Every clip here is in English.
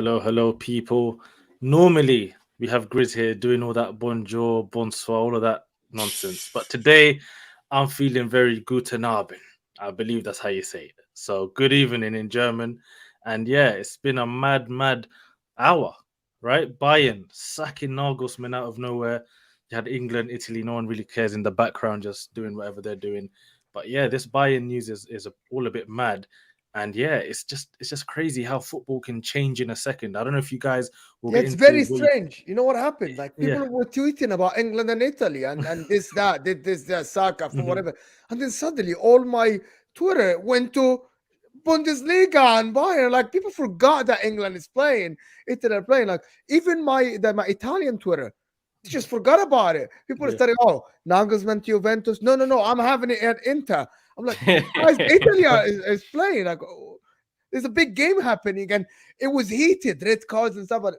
Hello, people. Normally, we have Grizz here doing all that bonjour, bonsoir, all of that nonsense. But today, I'm feeling very guten Abend. I believe that's how you say it. So, good evening in German. And yeah, it's been a mad hour, right? Bayern sacking Nagelsmann out of nowhere. You had England, Italy, no one really cares in the background, just doing whatever they're doing. But yeah, this Bayern news is all a bit mad. And yeah, it's just crazy how football can change in a second. I don't know if you guys will Yeah, get it's into very what you, strange. You know what happened? Like yeah. people were tweeting about England and Italy and this, that, did this, that, Saka for Mhm. whatever. And then suddenly all my Twitter went to Bundesliga and Bayern. Like people forgot that England is playing, Italy are playing. Like even my Italian Twitter, they just forgot about it. People are Yeah. starting, oh, Nagelsmann to Juventus. No, I'm having it at Inter. I'm like, guys, Italy is playing. Like, oh, there's a big game happening, and it was heated, red cards and stuff, but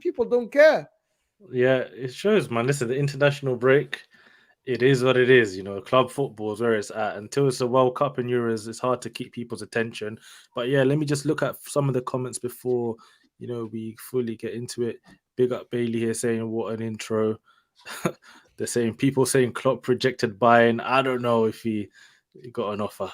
people don't care. Yeah, it shows, man. Listen, the international break, it is what it is. Club football is where it's at. Until it's a World Cup and Euros, it's hard to keep people's attention. But yeah, let me just look at some of the comments before, we fully get into it. Big up Bailey here saying, what an intro. They're saying, people saying Klopp projected Bayern. I don't know if he got an offer,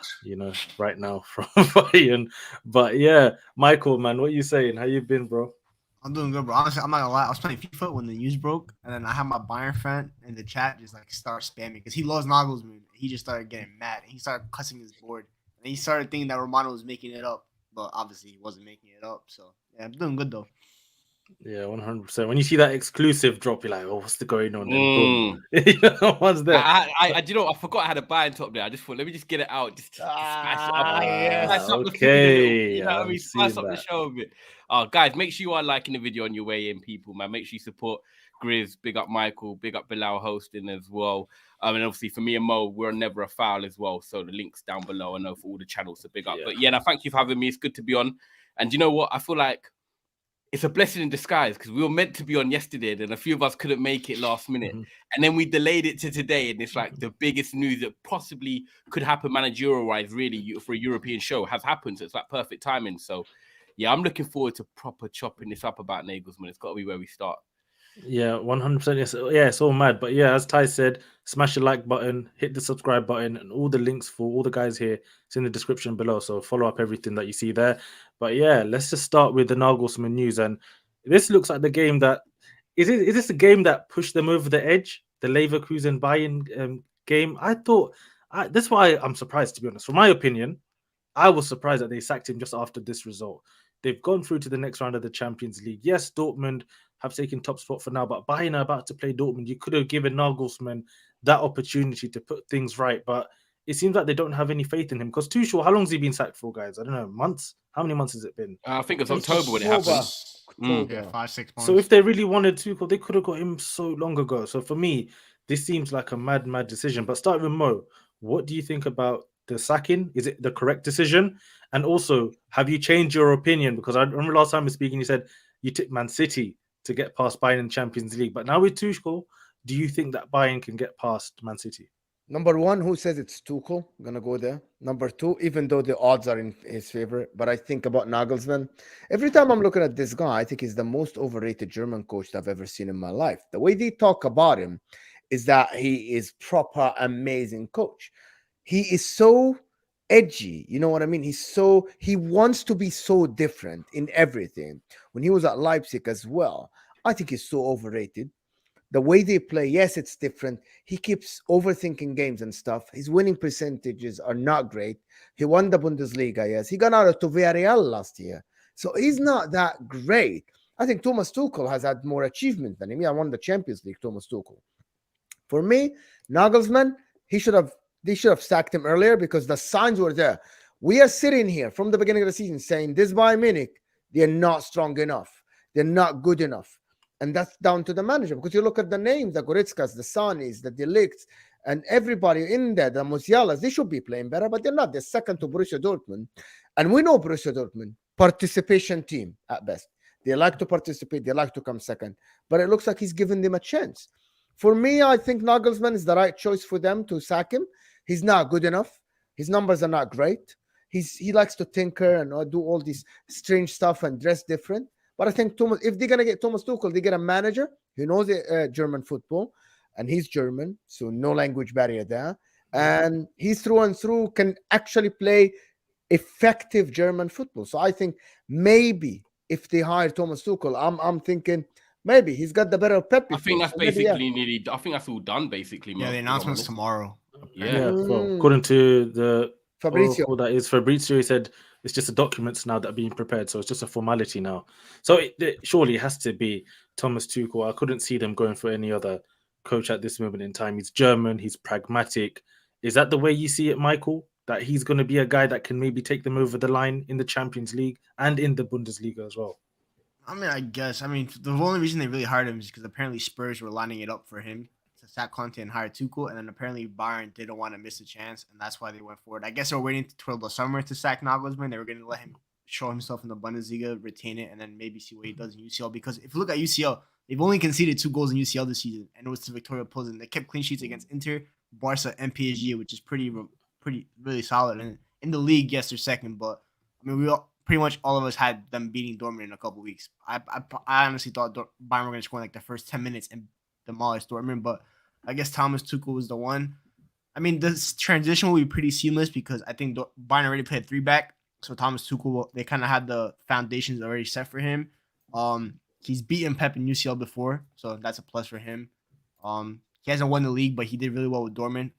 right now from Bayern. But yeah, Michael, man, what you saying? How you been, bro? I'm doing good, bro. Honestly, I'm not gonna lie. I was playing FIFA when the news broke, and then I had my Bayern fan in the chat just like start spamming because he loves Nagelsmann. He just started getting mad, and he started cussing his board, and he started thinking that Romano was making it up, but obviously he wasn't making it up. So yeah, I'm doing good though. Yeah, 100%. When you see that exclusive drop, you're like, oh, what's the going on? Then boom. What's that? Do you know what? I forgot I had a Bayern top there. I just thought, let me just get it out. Just smash it up. Yes. Smash up Okay. the you know what I mean? Spice up the show a bit. Guys, make sure you are liking the video on your way in, people, man. Make sure you support Grizz. Big up Michael. Big up Bilal hosting as well. And obviously for me and Mo, we're never a foul as well. So the link's down below. I know for all the channels, so big up. Yeah. But yeah, now thank you for having me. It's good to be on. And you know what? I feel like it's a blessing in disguise because we were meant to be on yesterday and a few of us couldn't make it last minute. Mhm. And then we delayed it to today. And it's like the biggest news that possibly could happen managerial-wise, really, for a European show has happened. So it's like perfect timing. So yeah, I'm looking forward to proper chopping this up about Nagelsmann. It's got to be where we start. Yeah, 100%. It's all mad. But yeah, as Ty said, smash the like button, hit the subscribe button, and all the links for all the guys here, it's in the description below. So follow up everything that you see there. But yeah, let's just start with the Nagelsmann news. And this looks like the game that is this a game that pushed them over the edge? The Leverkusen Bayern game. That's why I'm surprised, to be honest. From my opinion, I was surprised that they sacked him just after this result. They've gone through to the next round of the Champions League. Yes, Dortmund have taken top spot for now, but Bayern are about to play Dortmund. You could have given Nagelsmann that opportunity to put things right, but it seems like they don't have any faith in him. Because Tuchel, how long has he been sacked for, guys? I don't know, months? How many months has it been? I think it's October when it happened. Yeah, 5-6 months. So if they really wanted Tuchel, they could have got him so long ago. So for me, this seems like a mad decision. But start with Mo. What do you think about the sacking? Is it the correct decision? And also, have you changed your opinion? Because I remember last time we were speaking, you said you tipped Man City to get past Bayern in Champions League. But now with Tuchel, do you think that Bayern can get past Man City? Number one, who says it's Tuchel? I'm gonna go there. Number two, even though the odds are in his favor, but I think about Nagelsmann. Every time I'm looking at this guy, I think he's the most overrated German coach I've ever seen in my life. The way they talk about him is that he is proper amazing coach. He is so edgy, you know what I mean? He wants to be so different in everything. When he was at Leipzig as well, I think he's so overrated. The way they play, yes, it's different. He keeps overthinking games and stuff. His winning percentages are not great. He won the Bundesliga, yes. He got out to Villarreal last year. So he's not that great. I think Thomas Tuchel has had more achievement than him. Yeah, won the Champions League, Thomas Tuchel. For me, Nagelsmann, they should have sacked him earlier because the signs were there. We are sitting here from the beginning of the season saying this Bayern Munich, they're not strong enough. They're not good enough. And that's down to the manager because you look at the names, the Goretzkas, the Sanis, the Delicts, and everybody in there, the Musialas, they should be playing better, but they're not. They're second to Borussia Dortmund. And we know Borussia Dortmund, participation team at best. They like to participate. They like to come second. But it looks like he's giving them a chance. For me, I think Nagelsmann is the right choice for them to sack him. He's not good enough. His numbers are not great. He likes to tinker and do all this strange stuff and dress different. But I think if they're gonna get Thomas Tuchel, they get a manager who knows German football, and he's German, so no language barrier there, and he's through and through can actually play effective German football. So I think maybe if they hire Thomas Tuchel, I'm thinking maybe he's got the better Pep. I think that's basically nearly. I think that's all done basically. Yeah, the announcement's tomorrow. Yeah. Well, according to the Fabrizio, that is Fabrizio, he said it's just the documents now that are being prepared, so it's just a formality now. So surely it has to be Thomas Tuchel. I couldn't see them going for any other coach at this moment in time. He's German. He's pragmatic. Is that the way you see it, Michael? That he's going to be a guy that can maybe take them over the line in the Champions League and in the Bundesliga as well? I mean, I guess. I mean, the only reason they really hired him is because apparently Spurs were lining it up for him to sack Conte and hire Tuchel, and then apparently Bayern didn't want to miss a chance, and that's why they went forward. I guess they were waiting till the summer to sack Nagelsmann. They were going to let him show himself in the Bundesliga, retain it, and then maybe see what he does in UCL. Because if you look at UCL, they've only conceded 2 goals in UCL this season, and it was to Victoria Pilsen. They kept clean sheets against Inter, Barça, and PSG, which is really solid. And in the league, yes, they're second, but I mean, pretty much all of us had them beating Dortmund in a couple weeks. I honestly thought Bayern were going to score in like the first 10 minutes and demolish Dortmund, but I guess Thomas Tuchel was the one. I mean, this transition will be pretty seamless because I think Bayern already played 3-back, so Thomas Tuchel, they kind of had the foundations already set for him. He's beaten Pep in UCL before, so that's a plus for him. He hasn't won the league, but he did really well with Dortmund.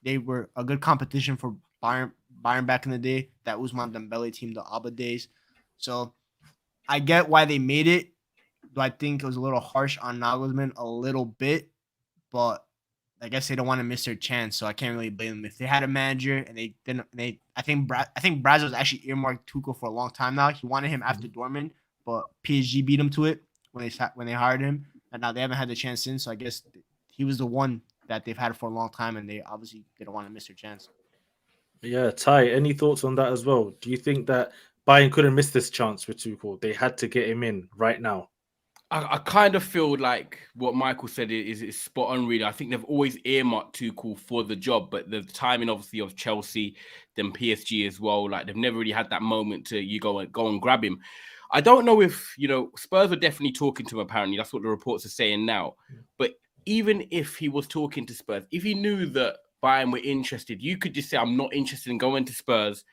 They were a good competition for Bayern back in the day, that Ousmane Dembele team, the ABBA days. So I get why they made it. Do I think it was a little harsh on Nagelsmann a little bit, but I guess they don't want to miss their chance, so I can't really blame them. If they had a manager and they didn't, I think Braz was actually earmarked Tuchel for a long time now. He wanted him after Dortmund, but PSG beat him to it when they hired him, and now they haven't had the chance since. So I guess he was the one that they've had for a long time, and they obviously didn't want to miss their chance. Yeah, Ty, any thoughts on that as well? Do you think that Bayern couldn't miss this chance with Tuchel? They had to get him in right now. I kind of feel like what Michael said is spot on, really. I think they've always earmarked Tuchel for the job, but the timing, obviously, of Chelsea, then PSG as well, like they've never really had that moment to go and grab him. I don't know if, Spurs are definitely talking to him, apparently. That's what the reports are saying now. But even if he was talking to Spurs, if he knew that Bayern were interested, you could just say, I'm not interested in going to Spurs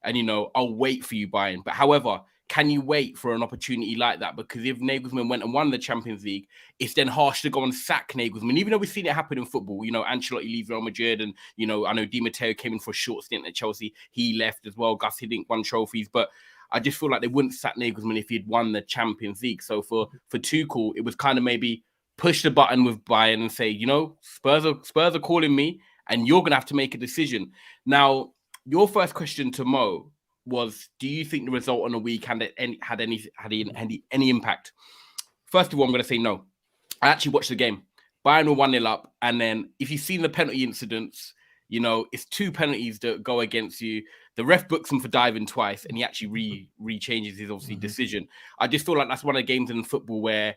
and, I'll wait for you, Bayern. But however, can you wait for an opportunity like that? Because if Nagelsmann went and won the Champions League, it's then harsh to go and sack Nagelsmann. Even though we've seen it happen in football, Ancelotti leaves Real Madrid, and, I know Di Matteo came in for a short stint at Chelsea. He left as well. Gus Hiddink won trophies. But I just feel like they wouldn't sack Nagelsmann if he'd won the Champions League. So for Tuchel, it was kind of maybe push the button with Bayern and say, Spurs are calling me, and you're going to have to make a decision. Now, your first question to Mo was, do you think the result on the weekend had any impact? First of all, I'm going to say no. I actually watched the game. Bayern were 1-0 up, and then if you've seen the penalty incidents, it's 2 penalties that go against you. The ref books him for diving twice, and he actually re-changes his decision. I just feel like that's one of the games in football where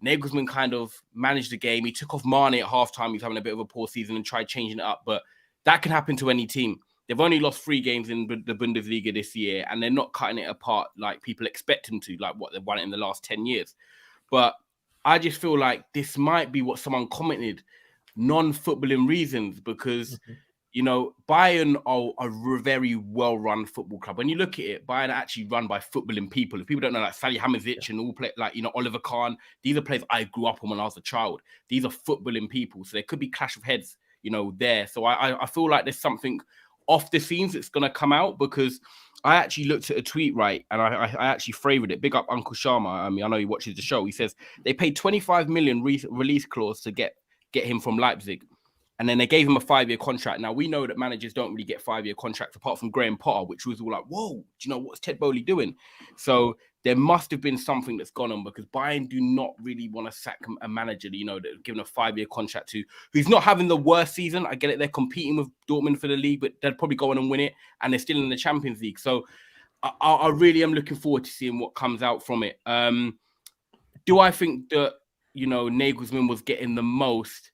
Nagelsmann kind of managed the game. He took off Mane at halftime. He's having a bit of a poor season and tried changing it up, but that can happen to any team. They've only lost 3 games in the Bundesliga this year, and they're not cutting it apart like people expect them to, like what they've won it in the last 10 years. But I just feel like this might be what someone commented, non-footballing reasons, because, Bayern are a very well-run football club. When you look at it, Bayern are actually run by footballing people. If people don't know, like Salihamidzic and all play, like, Oliver Kahn, these are players I grew up on when I was a child. These are footballing people. So there could be clash of heads, there. So I feel like there's something off the scenes that's going to come out, because I actually looked at a tweet, right, and I actually favored it. Big up Uncle Sharma. I mean, I know he watches the show. He says they paid 25 million release clause to get him from Leipzig, and then they gave him a 5-year contract. Now, we know that managers don't really get 5-year contracts apart from Graham Potter, which was all like, whoa, what's Ted Bowley doing? So there must have been something that's gone on, because Bayern do not really want to sack a manager, that given a 5-year contract to, who's not having the worst season. I get it. They're competing with Dortmund for the league, but they'll probably go on and win it, and they're still in the Champions League. So I really am looking forward to seeing what comes out from it. Do I think that, Nagelsmann was getting the most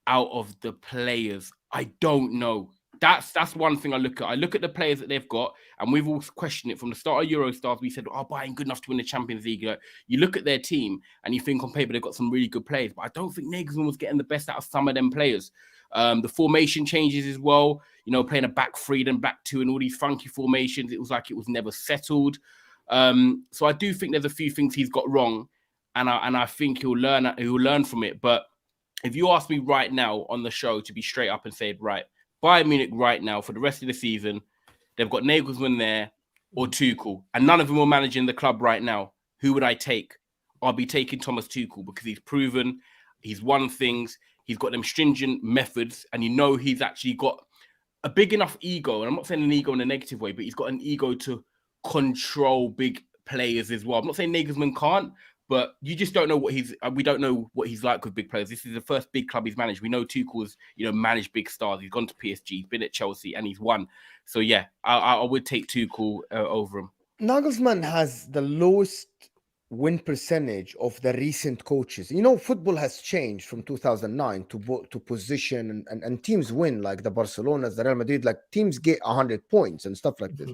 out of the players? I don't know. That's one thing I look at. I look at the players that they've got, and we've all questioned it from the start of Eurostars. We said, "Oh, Bayern good enough to win the Champions League." You look at their team, and you think on paper they've got some really good players, but I don't think Nagelsmann was getting the best out of some of them players. The formation changes as well. Playing a back three, then back two, and all these funky formations. It was like it was never settled. So I do think there's a few things he's got wrong, and I think he'll learn from it. But if you ask me right now on the show to be straight up and say, right, Bayern Munich right now for the rest of the season, they've got Nagelsmann there or Tuchel, and none of them are managing the club right now. Who would I take? I'll be taking Thomas Tuchel because he's proven, he's won things, he's got them stringent methods, and he's actually got a big enough ego. And I'm not saying an ego in a negative way, but he's got an ego to control big players as well. I'm not saying Nagelsmann can't, but you just don't know we don't know what he's like with big players. This is the first big club he's managed. We know Tuchel's, managed big stars. He's gone to PSG, he's been at Chelsea, and he's won. So yeah, I would take Tuchel over him. Nagelsmann has the lowest win percentage of the recent coaches. Football has changed from 2009 to position, and teams win, like the Barcelonas, the Real Madrid, like teams get 100 points and stuff like this.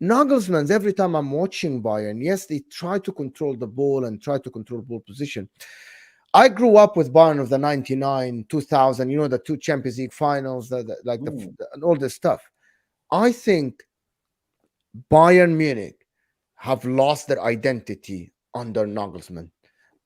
Nagelsmann's, every time I'm watching Bayern, yes, they try to control the ball and try to control ball position. I grew up with Bayern of the 99, 2000, the two Champions League finals, and all this stuff. I think Bayern Munich have lost their identity under Nagelsmann.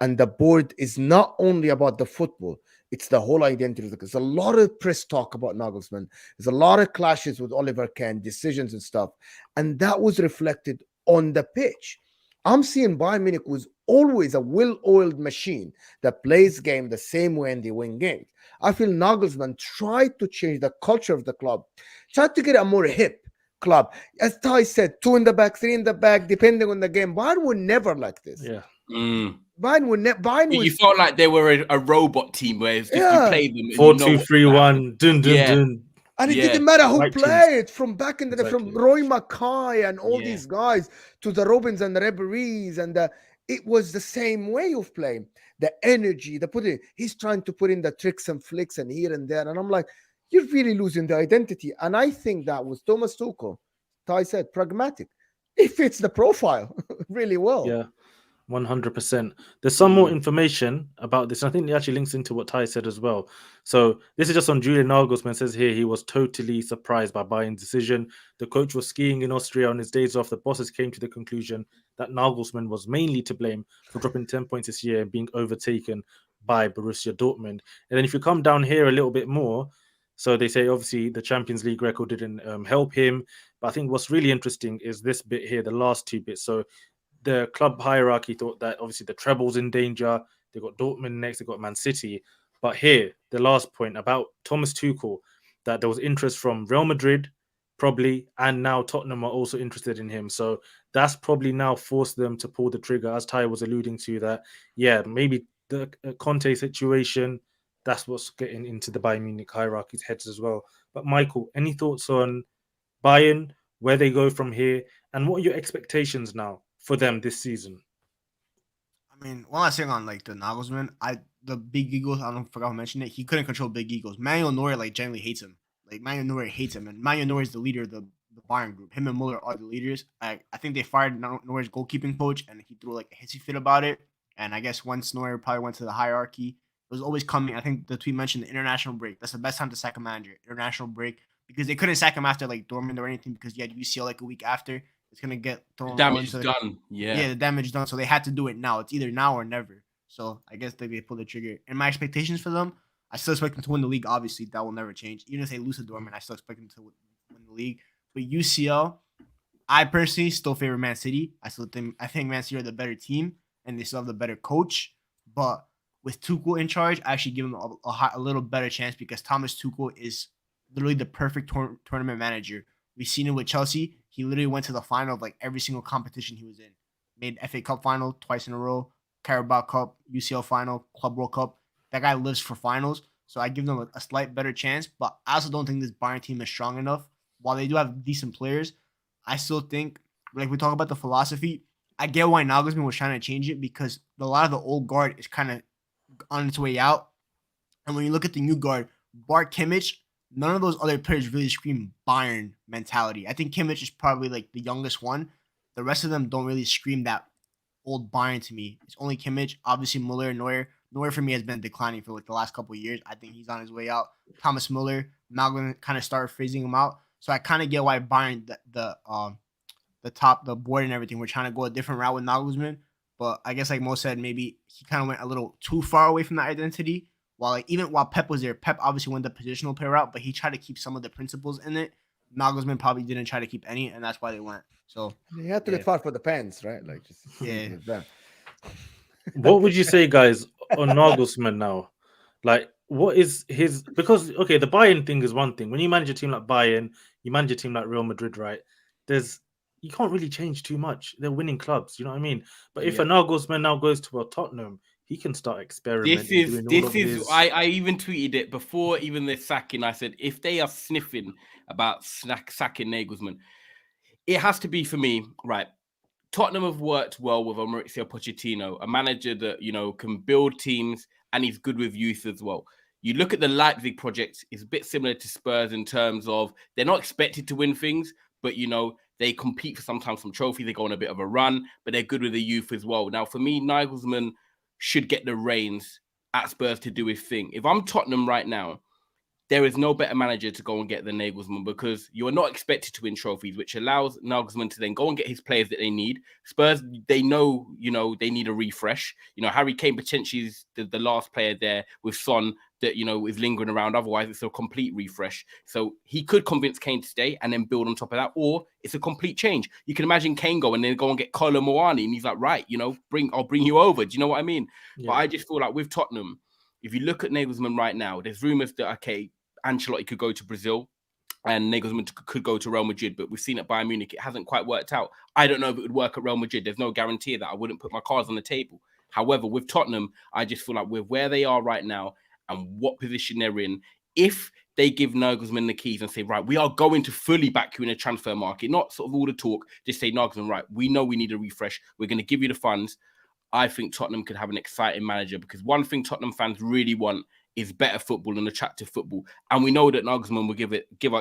And the board is not only about the football, it's the whole identity. There's a lot of press talk about Nagelsmann. There's a lot of clashes with Oliver Kahn, decisions and stuff. And that was reflected on the pitch. I'm seeing Bayern Munich was always a well-oiled machine that plays game the same way and they win games. I feel Nagelsmann tried to change the culture of the club, tried to get a more hip club. As Ty said, 2 in the back, 3 in the back, depending on the game. Bayern were never like this. Yeah. You felt like they were a robot team where it's just you played them 4-2-3-1, dun dun dun. And it didn't matter who played from back in the day, from Roy Mackay and all these guys to the Robins and the Ribéry's, and it was the same way of playing. The energy, he's trying to put in the tricks and flicks and here and there, and I'm like, you're really losing the identity. And I think that was Thomas Tuchel. Ty said pragmatic. It fits the profile really well. Yeah. 100%. There's some more information about this. I think it actually links into what Ty said as well. So this is just on Julian Nagelsmann. It says here he was totally surprised by Bayern's decision. The coach was skiing in Austria on his days off. The bosses came to the conclusion that Nagelsmann was mainly to blame for dropping 10 points this year and being overtaken by Borussia Dortmund. And then if you come down here a little bit more, so they say obviously the Champions League record didn't help him. But I think what's really interesting is this bit here, the last two bits. So the club hierarchy thought that obviously the treble's in danger. They got Dortmund next, they got Man City. But here, the last point about Thomas Tuchel, that there was interest from Real Madrid, probably, and now Tottenham are also interested in him. So that's probably now forced them to pull the trigger, as Ty was alluding to, that, maybe the Conte situation, that's what's getting into the Bayern Munich hierarchy's heads as well. But Michael, any thoughts on Bayern, where they go from here, and what are your expectations now for them this season? I mean, one last thing on the Nagelsmann, the big egos, I don't forget to mention it. He couldn't control big egos. Manuel Neuer generally hates him. Manuel Neuer hates him, and Manuel Neuer is the leader of the Bayern group. Him and Muller are the leaders. I think they fired Neuer's goalkeeping coach, and he threw a hissy fit about it. And I guess once Neuer probably went to the hierarchy, it was always coming. I think the tweet mentioned the international break. That's the best time to sack a manager, international break, because they couldn't sack him after Dortmund or anything because you had UCL a week after. It's going to get thrown. The damage is done. Yeah, the damage is done. So they had to do it now. It's either now or never. So I guess they pulled the trigger. And my expectations for them, I still expect them to win the league. Obviously, that will never change. Even if they lose to Dortmund, I still expect them to win the league. But UCL, I personally still favor Man City. I think Man City are the better team, and they still have the better coach. But with Tuchel in charge, I actually give him a little better chance because Thomas Tuchel is literally the perfect tournament manager. We've seen it with Chelsea. He literally went to the final of every single competition he was in. Made FA Cup final twice in a row, Carabao Cup, UCL final, Club World Cup. That guy lives for finals. So I give them a slight better chance. But I also don't think this Bayern team is strong enough. While they do have decent players, I still think, we talk about the philosophy, I get why Nagelsmann was trying to change it because a lot of the old guard is kind of on its way out. And when you look at the new guard, Bart Kimmich, none of those other players really scream Bayern mentality. I think Kimmich is probably like the youngest one. The rest of them don't really scream that old Bayern to me. It's only Kimmich, obviously Muller, Neuer. Neuer for me has been declining for like the last couple of years. I think he's on his way out. Thomas Muller, Nagelsmann kind of started phasing him out. So I kind of get why Bayern, the board and everything, we're trying to go a different route with Nagelsmann. But I guess like Mo said, maybe he kind of went a little too far away from that identity. Even while Pep was there, Pep obviously went the positional player route, but he tried to keep some of the principles in it. Nagelsmann probably didn't try to keep any, and that's why they went. So he had to get far for the pants, right? Like, just What would you say, guys, on Nagelsmann now? Like, what is his? Because okay, the Bayern thing is one thing. When you manage a team like Bayern, you manage a team like Real Madrid, right? You can't really change too much. They're winning clubs, you know what I mean? But if a Nagelsmann now goes to a Tottenham, he can start experimenting. I even tweeted it before even the sacking. I said, if they are sniffing about sacking Nagelsmann, it has to be for me, right? Tottenham have worked well with Mauricio Pochettino, a manager that, you know, can build teams and he's good with youth as well. You look at the Leipzig project, it's a bit similar to Spurs in terms of they're not expected to win things, but, you know, they compete for sometimes some trophies. They go on a bit of a run, but they're good with the youth as well. Now, for me, Nagelsmann should get the reins at Spurs to do his thing. If I'm Tottenham right now, there is no better manager to go and get than Nagelsmann because you are not expected to win trophies, which allows Nagelsmann to then go and get his players that they need. Spurs, they know, you know, they need a refresh. You know, Harry Kane potentially is the last player there with Son that, you know, is lingering around. Otherwise, it's a complete refresh. So he could convince Kane to stay and then build on top of that, or it's a complete change. You can imagine Kane go and then go and get Kall Muani, and he's like, right, you know, I'll bring you over. Do you know what I mean? Yeah. But I just feel like with Tottenham, if you look at Nagelsmann right now, there's rumours that, okay, Ancelotti could go to Brazil and Nagelsmann could go to Real Madrid, but we've seen at Bayern Munich, it hasn't quite worked out. I don't know if it would work at Real Madrid. There's no guarantee of that. I wouldn't put my cards on the table. However, with Tottenham, I just feel like with where they are right now and what position they're in, if they give Nagelsmann the keys and say, right, we are going to fully back you in a transfer market, not sort of all the talk, just say, Nagelsmann, right, we know we need a refresh. We're going to give you the funds. I think Tottenham could have an exciting manager because one thing Tottenham fans really want is better football and attractive football. And we know that Nagelsmann will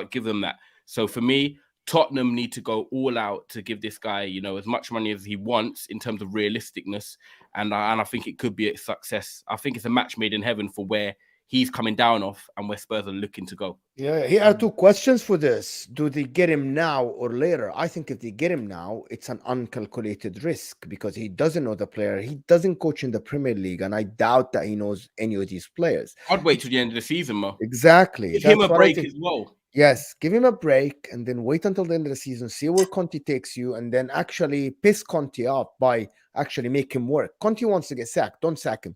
give them that. So for me, Tottenham need to go all out to give this guy, you know, as much money as he wants in terms of realisticness. And I think it could be a success. I think it's a match made in heaven for where he's coming down off and where Spurs are looking to go. Yeah, here are two questions for this. Do they get him now or later? I think if they get him now, it's an uncalculated risk because he doesn't know the player. He doesn't coach in the Premier League, and I doubt that he knows any of these players. I'd wait till the end of the season, Mo. Exactly. Give him a break as well. Yes, give him a break and then wait until the end of the season, see where Conte takes you, and then actually piss Conte off by actually make him work. Conte wants to get sacked. Don't sack him.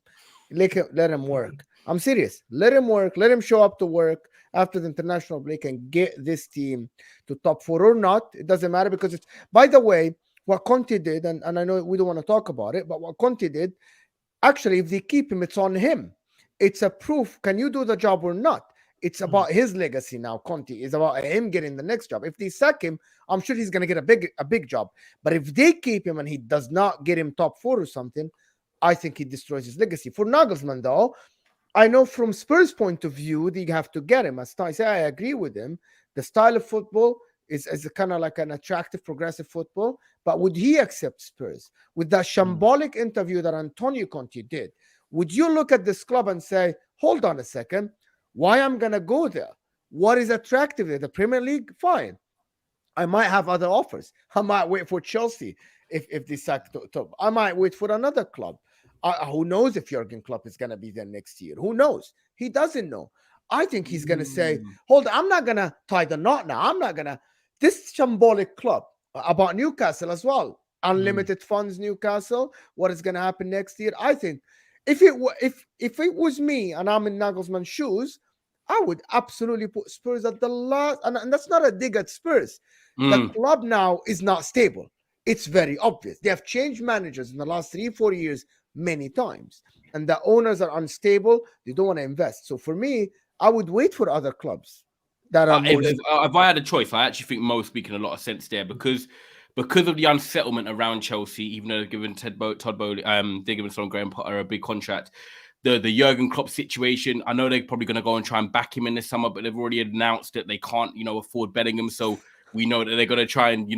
Let him work. I'm serious. Let him work. Let him show up to work after the international break and get this team to top 4 or not. It doesn't matter because it's, by the way, what Conte did, and I know we don't want to talk about it, but what Conte did, actually, if they keep him, it's on him. It's a proof. Can you do the job or not? It's about his legacy now. Conte is about him getting the next job. If they sack him, I'm sure he's going to get a big job. But if they keep him and he does not get him top 4 or something, I think he destroys his legacy. For Nagelsmann, though, I know from Spurs' point of view, they have to get him. As I say, I agree with him. The style of football is kind of like an attractive, progressive football. But would he accept Spurs? With that shambolic interview that Antonio Conte did, would you look at this club and say, hold on a second, why I'm going to go there? What is attractive there? The Premier League? Fine. I might have other offers. I might wait for Chelsea if they sack top. I might wait for another club. Who knows if Jurgen Klopp is going to be there next year? Who knows? He doesn't know. I think he's going to say, hold on, I'm not going to tie the knot now. I'm not going to. This shambolic club about Newcastle as well. Unlimited funds, Newcastle. What is going to happen next year? I think if it was me and I'm in Nagelsmann's shoes, I would absolutely put Spurs at the last. And that's not a dig at Spurs. The club now is not stable. It's very obvious. They have changed managers in the last 3-4 years many times. And the owners are unstable. They don't want to invest. So for me, I would wait for other clubs that are if I had a choice, I actually think Mo's speaking a lot of sense there because of the unsettlement around Chelsea, even though they're giving Todd Bowley, they're giving Graham Potter a big contract. the Jurgen Klopp situation. I know they're probably going to go and try and back him in the summer, but they've already announced that they can't, afford Bellingham. So we know that they're going to try and,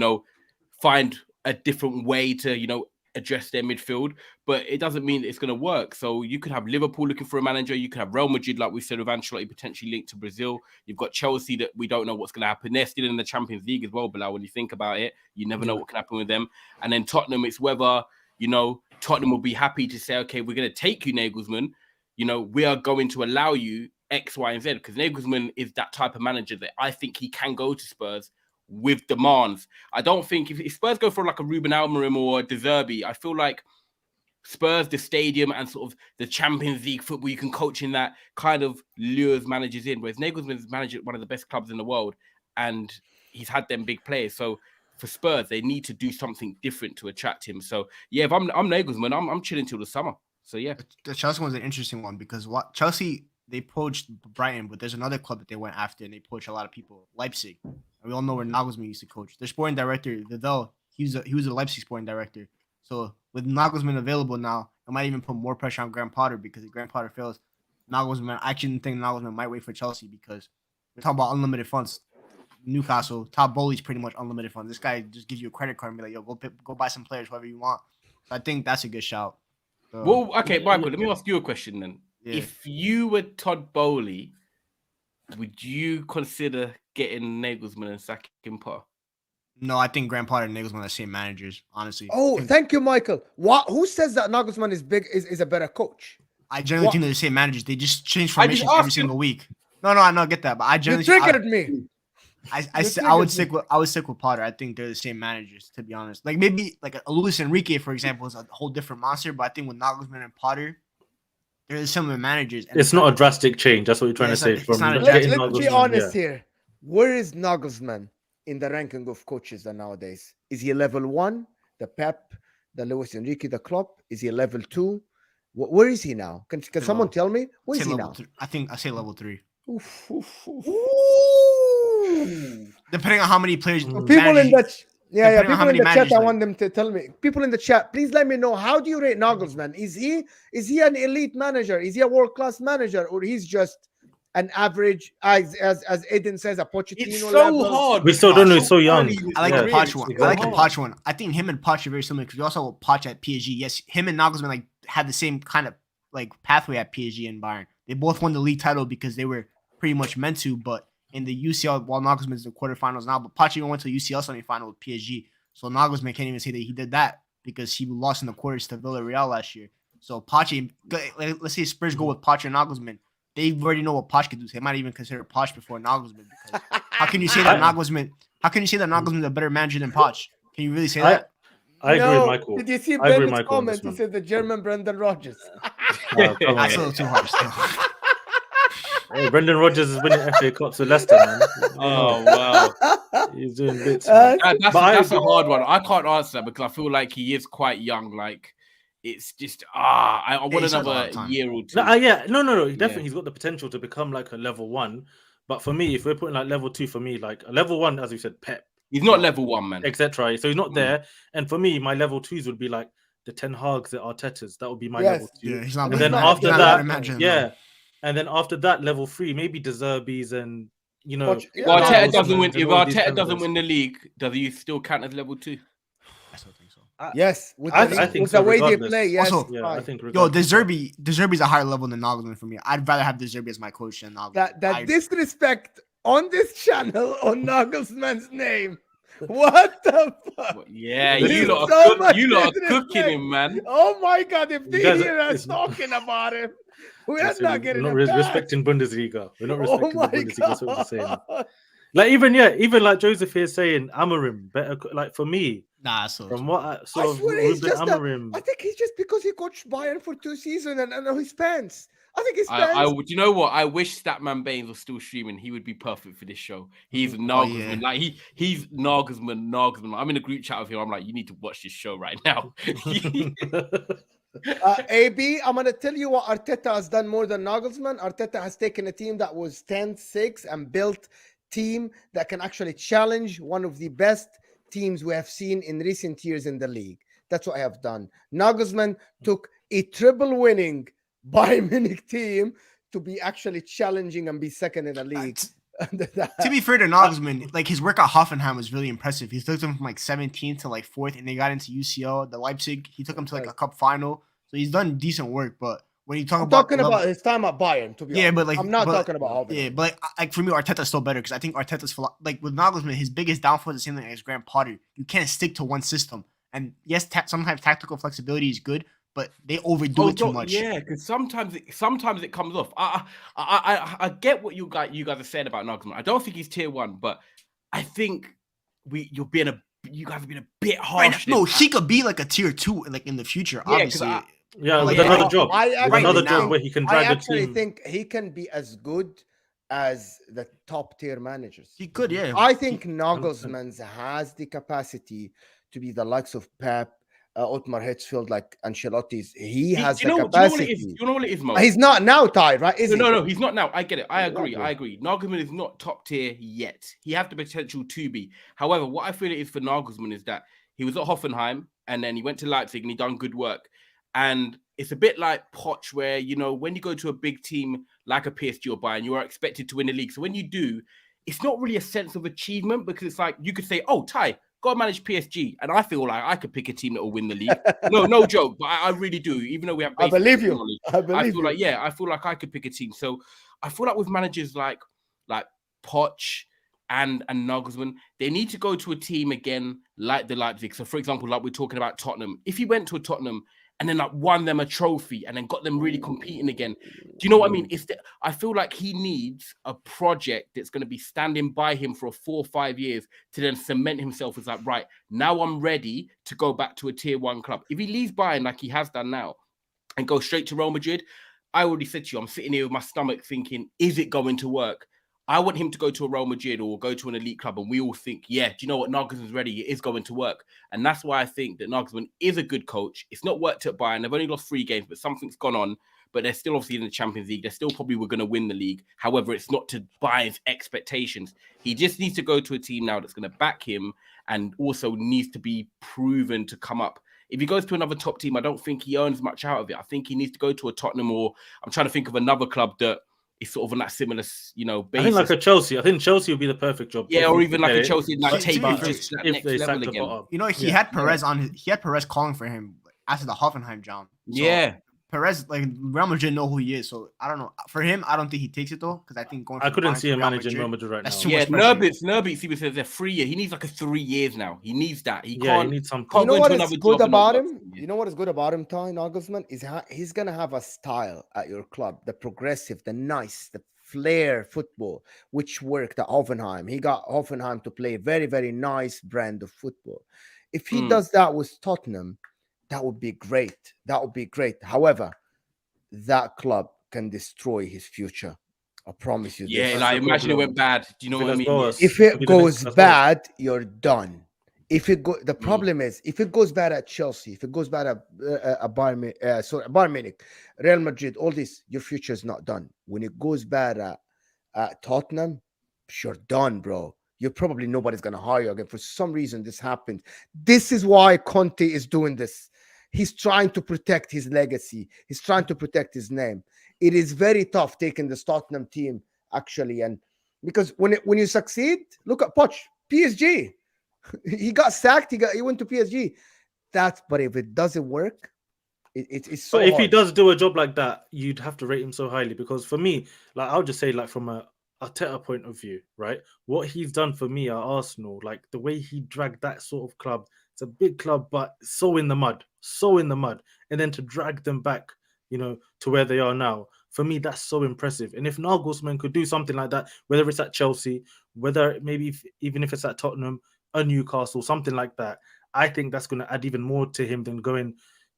find a different way to, address their midfield. But it doesn't mean it's going to work. So you could have Liverpool looking for a manager. You could have Real Madrid, like we said, with Ancelotti potentially linked to Brazil. You've got Chelsea that we don't know what's going to happen. They're still in the Champions League as well, Bilal. When you think about it, you never know what can happen with them. And then Tottenham, it's whether, Tottenham will be happy to say, okay, we're going to take you, Nagelsmann. We are going to allow you X, Y, and Z, because Nagelsmann is that type of manager that I think he can go to Spurs with demands. I don't think if Spurs go for like a Ruben Amorim or a De Zerbi, I feel like Spurs, the stadium, and sort of the Champions League football you can coach in, that kind of lures managers in. Whereas Nagelsmann's managed one of the best clubs in the world, and he's had them big players. So for Spurs, they need to do something different to attract him. So yeah, if I'm Nagelsmann, I'm chilling till the summer. So yeah, the Chelsea one's an interesting one because Chelsea, they poached Brighton, but there's another club that they went after and they poached a lot of people, Leipzig. And we all know where Nagelsmann used to coach. Their sporting director, Vidal, he was a Leipzig sporting director. So with Nagelsmann available now, it might even put more pressure on Graham Potter, because if Graham Potter fails, Nagelsmann, I actually think Nagelsmann might wait for Chelsea, because we're talking about unlimited funds. Newcastle, Todd Bowley's pretty much unlimited funds. This guy just gives you a credit card and be like, yo, go buy some players, whoever you want. So I think that's a good shout. So, well, okay, Michael, let me ask you a question then. Yeah. If you were Todd Bowley, would you consider getting Nagelsmann and sacking Potter? No, I think Graham Potter and Nagelsmann are the same managers, honestly. Oh, thank you, Michael. Who says that Nagelsmann is a better coach? I generally think they're the same managers. They just change formations every single week. No, I don't get that, but I generally triggered me. I would stick with Potter. I think they're the same managers, to be honest. Like maybe like a Luis Enrique, for example, is a whole different monster. But I think with Nagelsmann and Potter, they're the similar managers. And Oh it's not a drastic change. That's what you're trying to say. Let's be honest here. Where is Nagelsmann in the ranking of coaches nowadays? Is he level 1, the Pep, the Luis Enrique, the Klopp? Is he level 2? Where is he now? Can someone tell me? Where is he now? I think I say level 3. Oof. Depending on how many players. People in the people in the chat, I want them to tell me. People in the chat, please let me know, how do you rate Nagelsmann? Is he an elite manager? Is he a world-class manager, or he's just an average, as Aiden says, a Pochettino It's so level? hard. We still don't know. He's so young. I like the Poch one. I like the Poch one. I think him and Poch are very similar, because we also have Poch at PSG. Yes, him and Nagelsmann like had the same kind of like pathway at PSG and Bayern. They both won the league title because they were pretty much meant to, but in the UCL, while Nagelsmann's in the quarterfinals now, but Poch even went to the UCL semifinal with PSG. So Nagelsmann can't even say that he did that, because he lost in the quarters to Villarreal last year. So Poch, let's say Spurs go with Poch and Nagelsmann, they already know what Poch can do. So they might even consider Poch before Nagelsmann. Because how can you say that Nagelsmann? How can you say that Nagelsmann is a better manager than Poch? Can you really say that? I agree with Michael. Did you see Ben's comment? He said the German Brendan Rodgers. That's a little too harsh still. Hey, Brendan Rodgers is winning FA Cups with Leicester, man. Oh wow, he's doing bits. That's a hard one. I can't answer that because I feel like he is quite young. Like it's just I want another year or two. No. Definitely, he's got the potential to become like a level 1. But for me, if we're putting like level 2, for me, like a level 1, as we said, Pep. He's not level 1, man. Etc. So he's not there. And for me, my level 2s would be like the Ten Hags, the Artetas. That would be my level 2. Yeah, he's not. And then after that, and then after that, level 3, maybe De Zerbi's and Arteta doesn't win. If Arteta doesn't win the league, does he still count as level 2? I still think so. Yes, I think so, the way they regardless. play. Yes, Also, I think. Yo, De Zerbi's a higher level than Nagelsmann for me. I'd rather have De Zerbi as my coach than Nagelsmann. That disrespect on this channel on Nagelsmann's name. What the fuck? Yeah, you lot are cooking him, man. Oh my god, if they hear us talking about him, we are not getting respecting Bundesliga. We're not respecting the Bundesliga. That's what we're saying. Like even like Joseph here saying Amorim better. Like for me, from what I saw, Amorim. I think he's just because he coached Bayern for 2 seasons and his pants. I think his pants. You know what? I wish Statman Baines was still streaming. He would be perfect for this show. He's Nagelsmann. Like he's Nagelsmann. I'm in a group chat with him. I'm like, you need to watch this show right now. AB, I'm going to tell you what Arteta has done more than Nagelsmann. Arteta has taken a team that was 10-6 and built team that can actually challenge one of the best teams we have seen in recent years in the league. That's what I have done. Nagelsmann took a triple winning Bayern Munich team to be actually challenging and be second in the league. To be fair to Nagelsmann, like his work at Hoffenheim was really impressive. He took them from like 17th to like 4th, and they got into UCL, the Leipzig. He took them to like a cup final, so he's done decent work. But when you I'm talking about his time at Bayern, to be honest. but like I'm not talking about Hoffenheim. Yeah, but like for me, Arteta's still better because I think Arteta's like with Nagelsmann, his biggest downfall is the same thing as Graham Potter. You can't stick to one system, and yes, sometimes tactical flexibility is good, but they overdo it too much. Yeah, because sometimes it comes off. I get what you guys are saying about Nagelsmann. I don't think he's tier 1, but I think you guys have been a bit harsh. Right, no, he could be like a tier 2, like in the future. Yeah, obviously. With another job. Another job where he can drag I the team. actually think he can be as good as the top tier managers. He could, yeah. I think Nagelsmann has the capacity to be the likes of Pep, Otmar Hitzfeld, like Ancelotti's. He has the capacity. You know what it is, Mo? He's not now, Ty, right? No, he's not now. I get it. I agree. Nagelsmann is not top tier yet. He has the potential to be. However, what I feel it is for Nagelsmann is that he was at Hoffenheim and then he went to Leipzig and he done good work. And it's a bit like Poch, where, you know, when you go to a big team like a PSG or Bayern, you are expected to win the league. So when you do, it's not really a sense of achievement, because it's like you could say, oh, Ty, go and manage PSG. And I feel like I could pick a team that will win the league. No joke, but I really do. Even though we have I believe you. Knowledge, I feel like I could pick a team. So I feel like with managers like Poch and Nagelsmann, they need to go to a team again like the Leipzig. So for example, like we're talking about Tottenham. If he went to a Tottenham and then like won them a trophy and then got them really competing again. Do you know what I mean? I feel like he needs a project that's going to be standing by him for 4 or 5 years to then cement himself as like, right, now I'm ready to go back to a tier 1 club. If he leaves Bayern like he has done now and go straight to Real Madrid, I already said to you, I'm sitting here with my stomach thinking, is it going to work? I want him to go to a Real Madrid or go to an elite club, and we all think, yeah, do you know what? Nagelsmann's ready. It is going to work. And that's why I think that Nagelsmann is a good coach. It's not worked at Bayern. They've only lost 3 games, but something's gone on. But they're still obviously in the Champions League. They still probably were going to win the league. However, it's not to Bayern's expectations. He just needs to go to a team now that's going to back him and also needs to be proven to come up. If he goes to another top team, I don't think he earns much out of it. I think he needs to go to a Tottenham, or I'm trying to think of another club that is sort of on that similar, basis. I think like a Chelsea. I think Chelsea would be the perfect job. Yeah, or even like a Chelsea, like take it just to that next level again. You know, he had Perez calling for him after the Hoffenheim job. So Perez, like Real Madrid know who he is, so I don't know. For him, I don't think he takes it though, because I think I couldn't see him managing Real Madrid right now. Yeah, Nurbitz even says they're 3 years. He needs like a 3 years now. He needs that. He needs something. You know what is good about him? You know what is good about him, Ty Nagelsmann, is he's gonna have a style at your club, the progressive, the nice, the flair football, which worked at Hoffenheim. He got Hoffenheim to play very, very nice brand of football. If he does that with Tottenham, that would be great. That would be great. However, that club can destroy his future. I promise you. Yeah, like imagine it went bad. Do you know what I mean? If it goes bad, you're done. If it go, the problem is if it goes bad at Chelsea, if it goes bad at Bayern Munich, Real Madrid, all this, your future is not done. When it goes bad at Tottenham, you're done, bro. You're probably nobody's gonna hire you again. For some reason, this happened. This is why Conte is doing this. He's trying to protect his legacy. He's trying to protect his name. It is very tough taking the Tottenham team, actually. And because when you succeed, look at Poch, PSG. He got sacked. He went to PSG. But if it doesn't work, it's so But if hard. he does do a job like that, you'd have to rate him so highly. Because for me, like I'll just say, like from a Arteta point of view, right? What he's done for me at Arsenal, like the way he dragged that sort of club. It's a big club, but so in the mud. And then to drag them back, to where they are now, for me, that's so impressive. And if Nagelsmann could do something like that, whether it's at Chelsea, whether maybe even if it's at Tottenham or Newcastle, something like that, I think that's going to add even more to him than going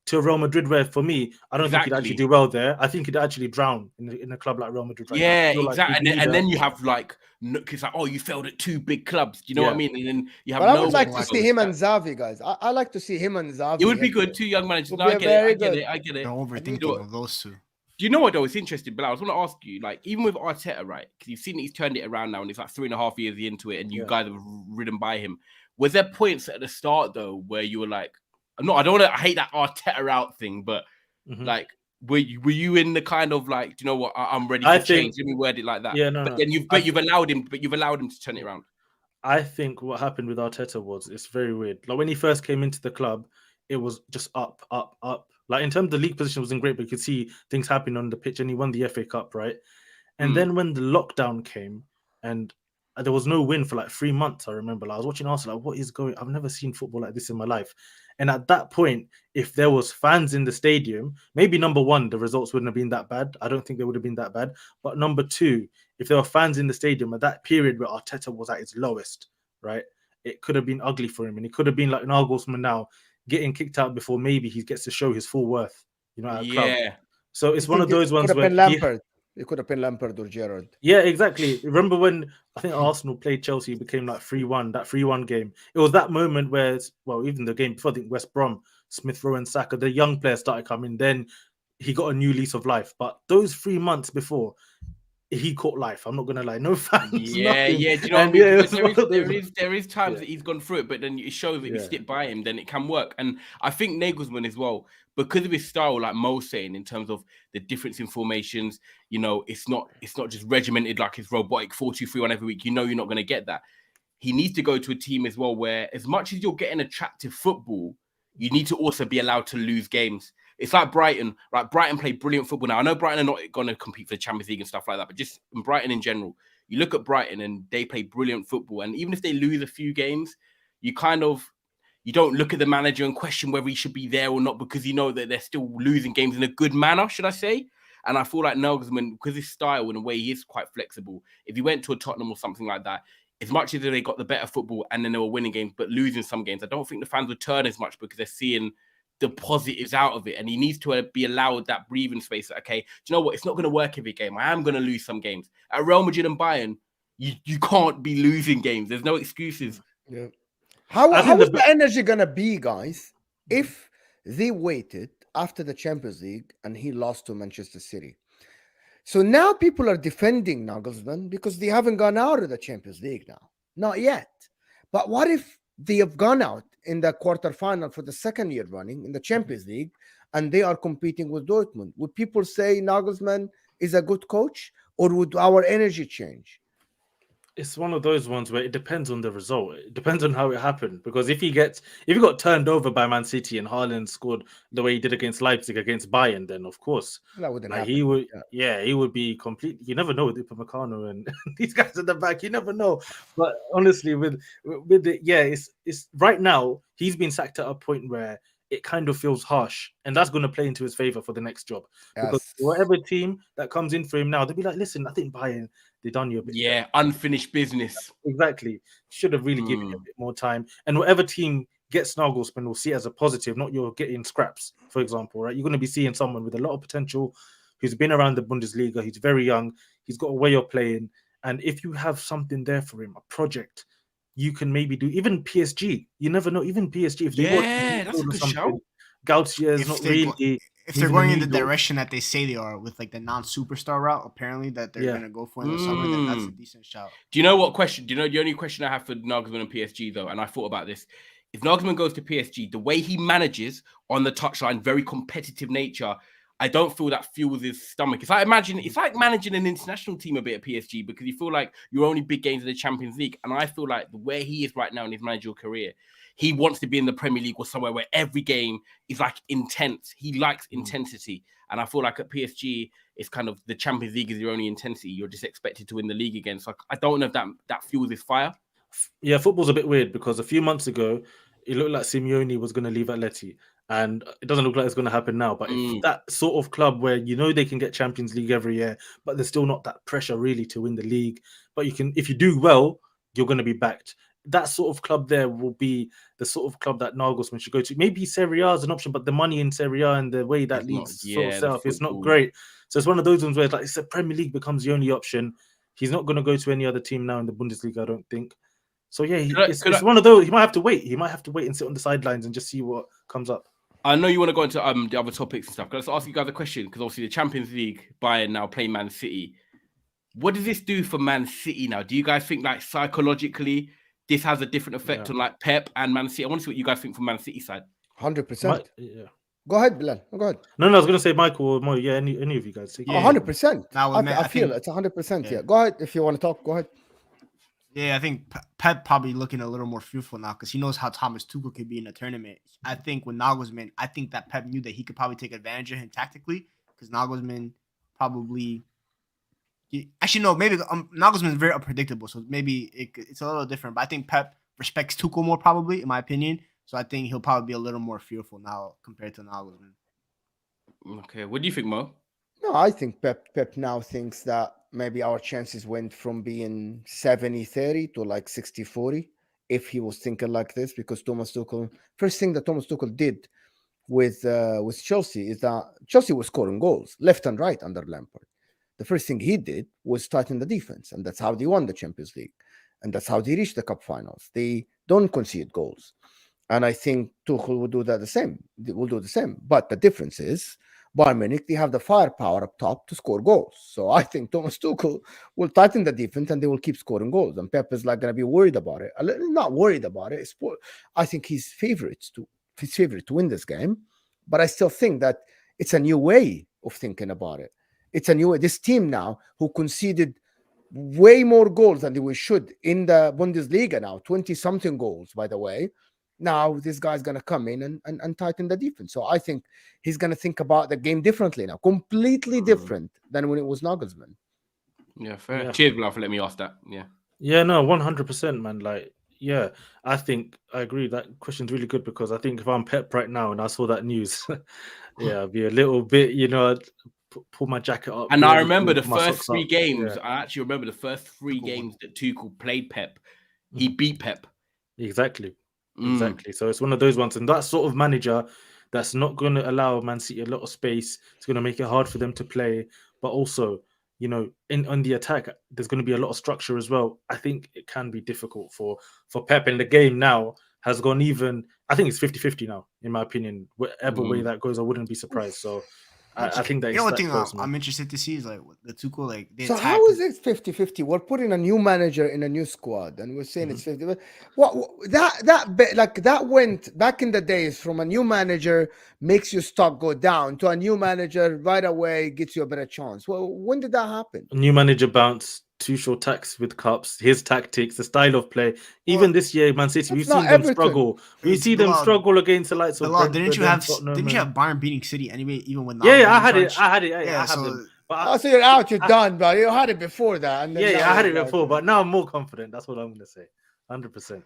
to Real Madrid, where for me, I don't think he'd actually do well there. I think he'd actually drown in a club like Real Madrid. Right now. Exactly. And then you have it's like, oh, you failed at 2 big clubs. Do you know what I mean? And then you have. But I would like to see him and Xavi, guys. I like to see him and Xavi. It would be good. 2 young managers. No, I get it. Don't overthink of those two. Do you know what though? It's interesting, but I was going to ask you, like, even with Arteta, right? Because you've seen that he's turned it around now, and it's like 3.5 years into it, and you guys have ridden by him. Was there points at the start though where you were like, no, I don't want to hate that Arteta out thing, but like, were you in the kind of like, do you know what? I'm ready I for change. think- Let me word it like that. Yeah, no, but no. then you've allowed him to turn it around. I think what happened with Arteta was it's very weird. Like when he first came into the club, it was just up, up, up. Like in terms of the league position wasn't great, but you could see things happening on the pitch, and he won the FA Cup, right? And then when the lockdown came and there was no win for like 3 months, I remember. Like, I was watching Arsenal, like, what is going? I've never seen football like this in my life. And at that point, if there was fans in the stadium, maybe number one, the results wouldn't have been that bad. I don't think they would have been that bad. But number two, if there were fans in the stadium at that period where Arteta was at his lowest, right, it could have been ugly for him, and it could have been like Nagelsmann now getting kicked out before maybe he gets to show his full worth, at a club. So it's one of those ones where It could have been Lampard or Gerrard. Yeah, exactly. Remember when I think Arsenal played Chelsea, it became like 3-1, that 3-1 game. It was that moment where, even the game before, I think West Brom, Smith Rowe and Saka, the young players started coming. Then he got a new lease of life. But those 3 months before, he caught life. I'm not gonna lie, no fans. Yeah. Nothing. Do you know what I mean? There is times that he's gone through it, but then it shows that you stick by him, then it can work. And I think Nagelsmann as well, because of his style, like Mo's saying, in terms of the difference in formations, it's not just regimented like his robotic 4-2-3-1 every week. You're not going to get that. He needs to go to a team as well where, as much as you're getting attractive football, you need to also be allowed to lose games. It's like Brighton, right? Brighton play brilliant football now. I know Brighton are not going to compete for the Champions League and stuff like that, but just in Brighton in general, you look at Brighton and they play brilliant football. And even if they lose a few games, you don't look at the manager and question whether he should be there or not, because you know that they're still losing games in a good manner, should I say? And I feel like Nagelsmann, because his style and the way he is quite flexible, if he went to a Tottenham or something like that, as much as they got the better football and then they were winning games, but losing some games, I don't think the fans would turn as much because they're seeing the positives out of it. And he needs to be allowed that breathing space. Okay, do you know what? It's not going to work every game. I am going to lose some games. At Real Madrid and Bayern, you can't be losing games. There's no excuses. Yeah. How is the energy going to be, guys, if they waited after the Champions League and he lost to Manchester City? So now people are defending Nagelsmann because they haven't gone out of the Champions League now. Not yet. But what if they have gone out in the quarterfinal for the second year running in the Champions League and they are competing with Dortmund? Would people say Nagelsmann is a good coach, or would our energy change? It's one of those ones where it depends on the result. It depends on how it happened. Because if he got turned over by Man City and Haaland scored the way he did against Leipzig, against Bayern, then of course that wouldn't happen. He would, he would be complete. You never know with Upamecano and these guys in the back. You never know. But honestly, with it, it's right now he's been sacked at a point where it kind of feels harsh, and that's going to play into his favor for the next job. Because whatever team that comes in for him now, they'll be like, listen, I think Bayern, they done you a bit. Yeah, unfinished business. Exactly. Should have really given him a bit more time. And whatever team gets Nagelsmann will see it as a positive, not you're getting scraps, for example, right? You're going to be seeing someone with a lot of potential who's been around the Bundesliga. He's very young. He's got a way of playing. And if you have something there for him, a project, you can maybe do even PSG. You never know. Even PSG, if they that's a good show. Gautier is not really. If they're going in the direction that they say they are with like the non-superstar route, apparently that they're going to go for in the summer, then that's a decent shout. Do you know what question? Do you know the only question I have for Nagelsmann and PSG though? And I thought about this. If Nagelsmann goes to PSG, the way he manages on the touchline, very competitive nature, I don't feel that fuels his stomach. It's like managing an international team a bit at PSG, because you feel like your only big games in the Champions League. And I feel like the way he is right now in his managerial career, he wants to be in the Premier League or somewhere where every game is like intense. He likes intensity. And I feel like at PSG, it's kind of the Champions League is your only intensity. You're just expected to win the league again. So I don't know if that fuels his fire. Yeah, football's a bit weird because a few months ago, it looked like Simeone was going to leave Atleti. And it doesn't look like it's going to happen now. But if that sort of club where they can get Champions League every year, but there's still not that pressure really to win the league. But if you do well, you're going to be backed. That sort of club there will be the sort of club that Nagelsmann should go to. Maybe Serie A is an option, but the money in Serie A and the way that league's sort of set up is not great. So it's one of those ones where it's the Premier League becomes the only option. He's not going to go to any other team now in the Bundesliga, I don't think. So yeah, it's one of those. He might have to wait. He might have to wait and sit on the sidelines and just see what comes up. I know you want to go into the other topics and stuff. Can I just ask you guys a question? Because obviously the Champions League, Bayern now play Man City. What does this do for Man City now? Do you guys think like psychologically this has a different effect on like Pep and Man City? I want to see what you guys think from Man City side. 100%. Yeah. Go ahead, Bilal. Go ahead. No, I was gonna say Michael or Mo. Yeah, any of you guys. Yeah, 100%. Now, I feel it's 100%. Yeah. Go ahead if you want to talk. Go ahead. Yeah, I think Pep probably looking a little more fearful now because he knows how Thomas Tuchel could be in a tournament. I think with Nagelsmann, I think that Pep knew that he could probably take advantage of him tactically because Nagelsmann probably. Actually, no, maybe Nagelsmann is very unpredictable, so maybe it's a little different. But I think Pep respects Tuchel more, probably, in my opinion. So I think he'll probably be a little more fearful now compared to Nagelsmann. Okay, what do you think, Mo? No, I think Pep now thinks that maybe our chances went from being 70-30 to like 60-40 if he was thinking like this, because Thomas Tuchel, first thing that Thomas Tuchel did with Chelsea is that Chelsea was scoring goals left and right under Lampard. The first thing he did was tighten the defense, and that's how they won the Champions League, and that's how they reached the cup finals. They don't concede goals, and I think Tuchel will do that the same. They will do the same, but the difference is Bayern Munich, they have the firepower up top to score goals. So I think Thomas Tuchel will tighten the defense and they will keep scoring goals. And Pep is like going to be worried about it. Not worried about it. I think he's favorite to win this game. But I still think that it's a new way of thinking about it. It's a new way. This team now who conceded way more goals than they should in the Bundesliga now, 20-something goals, by the way. Now this guy's going to come in and tighten the defense. So I think he's going to think about the game differently now, completely different than when it was Nagelsmann. Yeah, fair. Yeah. Cheers, Bilal, for letting me ask that. Yeah, no, 100%, man. Like, yeah, I think I agree. That question's really good because I think if I'm Pep right now and I saw that news, yeah, I'd be a little bit, pull my jacket up. And I remember the first three games. Yeah. I actually remember the first three games that Tuchel played Pep. He beat Pep. Exactly. So it's one of those ones, and that sort of manager that's not going to allow Man City a lot of space. It's going to make it hard for them to play, but also, on the attack, there's going to be a lot of structure as well. I think it can be difficult for Pep, and the game now has gone even. I think it's 50-50 now, in my opinion. Whatever way that goes, I wouldn't be surprised. So I think that. One thing I'm interested to see is like the Tuchel, like so how is it 50-50? We're putting a new manager in a new squad, and we're saying it's 50. That went back in the days from a new manager makes your stock go down to a new manager right away gets you a better chance. Well, when did that happen? A new manager bounce. Tuchel tax with cups, his tactics, the style of play. Even this year, Man City, we've seen them struggle. We see them struggle against the likes of Bilal, didn't you have Bayern beating City anyway, even when I had it. I had them. So you're out, you're done, bro. You had it before that. And then I had it before, but now I'm more confident. That's what I'm going to say. 100%.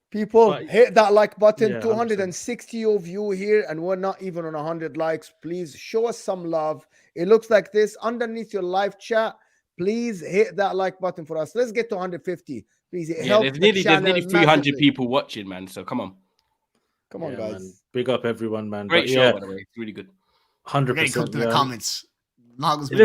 People, hit that like button. Yeah, 260 of you here, and we're not even on 100 likes. Please show us some love. It looks like this underneath your live chat. Please hit that like button for us. Let's get to 150. Please help. There's nearly 300 people watching, man. So come on, guys. Man. Big up everyone, man. Great show, by the way. It's really good. 100%. Come to the comments. Nagelsmann,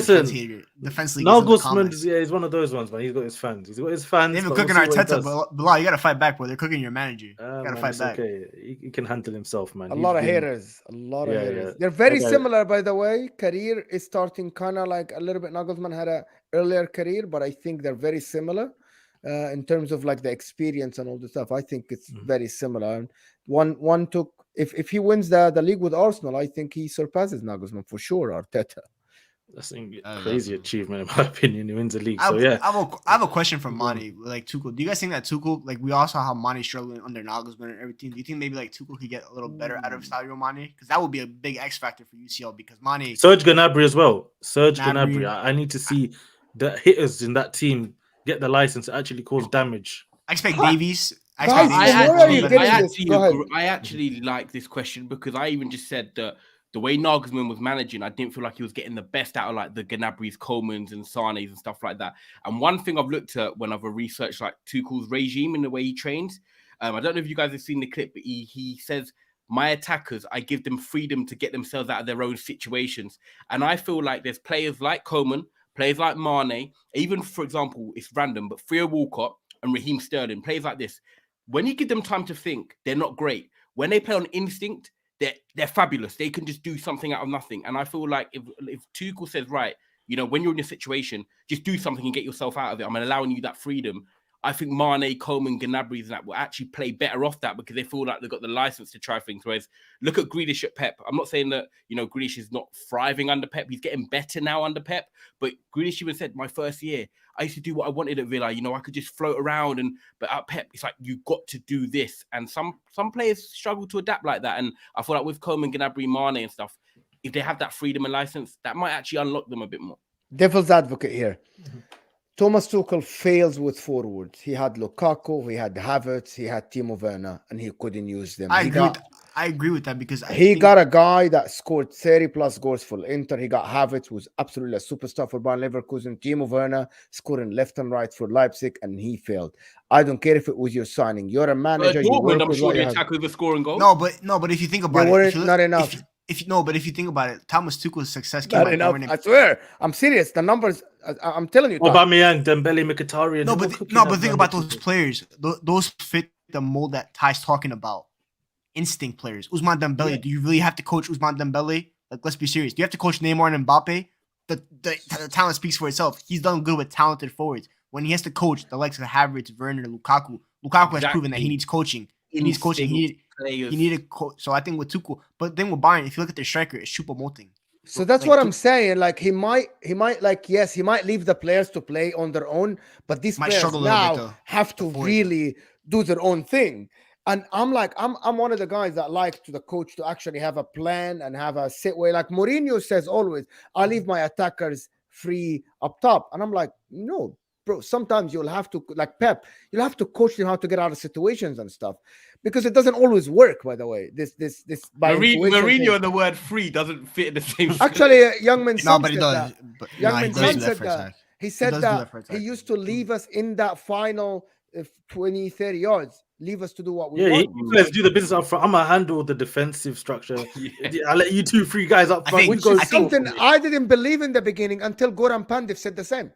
defense league. Nagelsmann is one of those ones, man. He's got his fans. They've been cooking Arteta, but Bilal, you got to fight back, bro. They're cooking your manager. You got to fight back. Okay. He can handle himself, man. A lot of haters. They're very similar, by the way. Career is starting kind of like a little bit. Nagelsmann had a earlier career, but I think they're very similar in terms of like the experience and all the stuff. I think it's very similar. And one took if he wins the league with Arsenal, I think he surpasses Nagelsmann for sure. Arteta. That's a crazy achievement, in my opinion. He wins the league. I have a question from Mani. Like Tuchel, do you guys think that Tuchel, like we all saw how Mani struggling under Nagelsmann and everything? Do you think maybe like Tuchel could get a little better out of Sadio Mane? Because that would be a big X factor for UCL. Because Mane, Serge Gnabry as well. Gnabry. I need to see the hitters in that team get the license to actually cause damage. I expect Davies. I actually like this question because I even just said that. The way Nagelsmann was managing, I didn't feel like he was getting the best out of like the Gnabrys, Colemans, and Sanes and stuff like that. And one thing I've looked at when I've researched like Tuchel's regime and the way he trains, I don't know if you guys have seen the clip, but he says, my attackers, I give them freedom to get themselves out of their own situations. And I feel like there's players like Coleman, players like Mane, even, for example, it's random, but Theo Walcott and Raheem Sterling, players like this, when you give them time to think, they're not great. When they play on instinct, they're fabulous. They can just do something out of nothing. And I feel like if Tuchel says, right, when you're in a situation, just do something and get yourself out of it. I'm allowing you that freedom. I think Mane, Coleman, Gnabry, and that will actually play better off that because they feel like they've got the license to try things. Whereas look at Grealish at Pep. I'm not saying that, Grealish is not thriving under Pep. He's getting better now under Pep. But Grealish even said, my first year, I used to do what I wanted at Villa. I could just float around. But at Pep, it's like, you've got to do this. And some players struggle to adapt like that. And I feel like with Coleman, Gnabry, Mane and stuff, if they have that freedom and license, that might actually unlock them a bit more. Devil's advocate here. Thomas Tuchel fails with forwards. He had Lukaku, he had Havertz, he had Timo Werner, and he couldn't use them. I agree with that because he got a guy that scored 30 plus goals for Inter. He got Havertz, who's absolutely a superstar for Bayern Leverkusen. Timo Werner scoring left and right for Leipzig, and he failed. I don't care if it was your signing. You're a manager. Dortmund, I'm sure the attack was scoring goals. No, but if you think about it, not enough. But if you think about it, Thomas Tuchel's success came not enough. I swear, I'm serious. The numbers, I'm telling you. Aubameyang, Dembele, Mkhitaryan. But think about those players. Those fit the mold that Ty's talking about. Instinct players. Ousmane Dembele. Yeah. Do you really have to coach Ousmane Dembele? Like, let's be serious. Do you have to coach Neymar and Mbappe? The talent speaks for itself. He's done good with talented forwards. When he has to coach the likes of Havertz, Werner, Lukaku has proven that he needs coaching. He needs coaching. He needed coach. So I think with Tuchel, but then with Bayern, if you look at their striker, it's Choupo-Moting. So that's what I'm saying. Like he might leave the players to play on their own, but these players now have to really do their own thing. And I'm one of the guys that like the coach to actually have a plan and have a set way. Like Mourinho says always, I leave my attackers free up top. And I'm like, no, bro, sometimes you'll have to, like Pep, you'll have to coach them how to get out of situations and stuff. Because it doesn't always work, by the way. This Mourinho and the word free doesn't fit in the same. Actually, Youngman Son said that. Youngman Son said that. He said that he used to leave us in that final 20, 30 yards. Leave us to do what we want. Let's do the business up front. I'm gonna handle the defensive structure. I'll let you 2-3 guys up front. I didn't believe in the beginning until Goran Pandev said the same.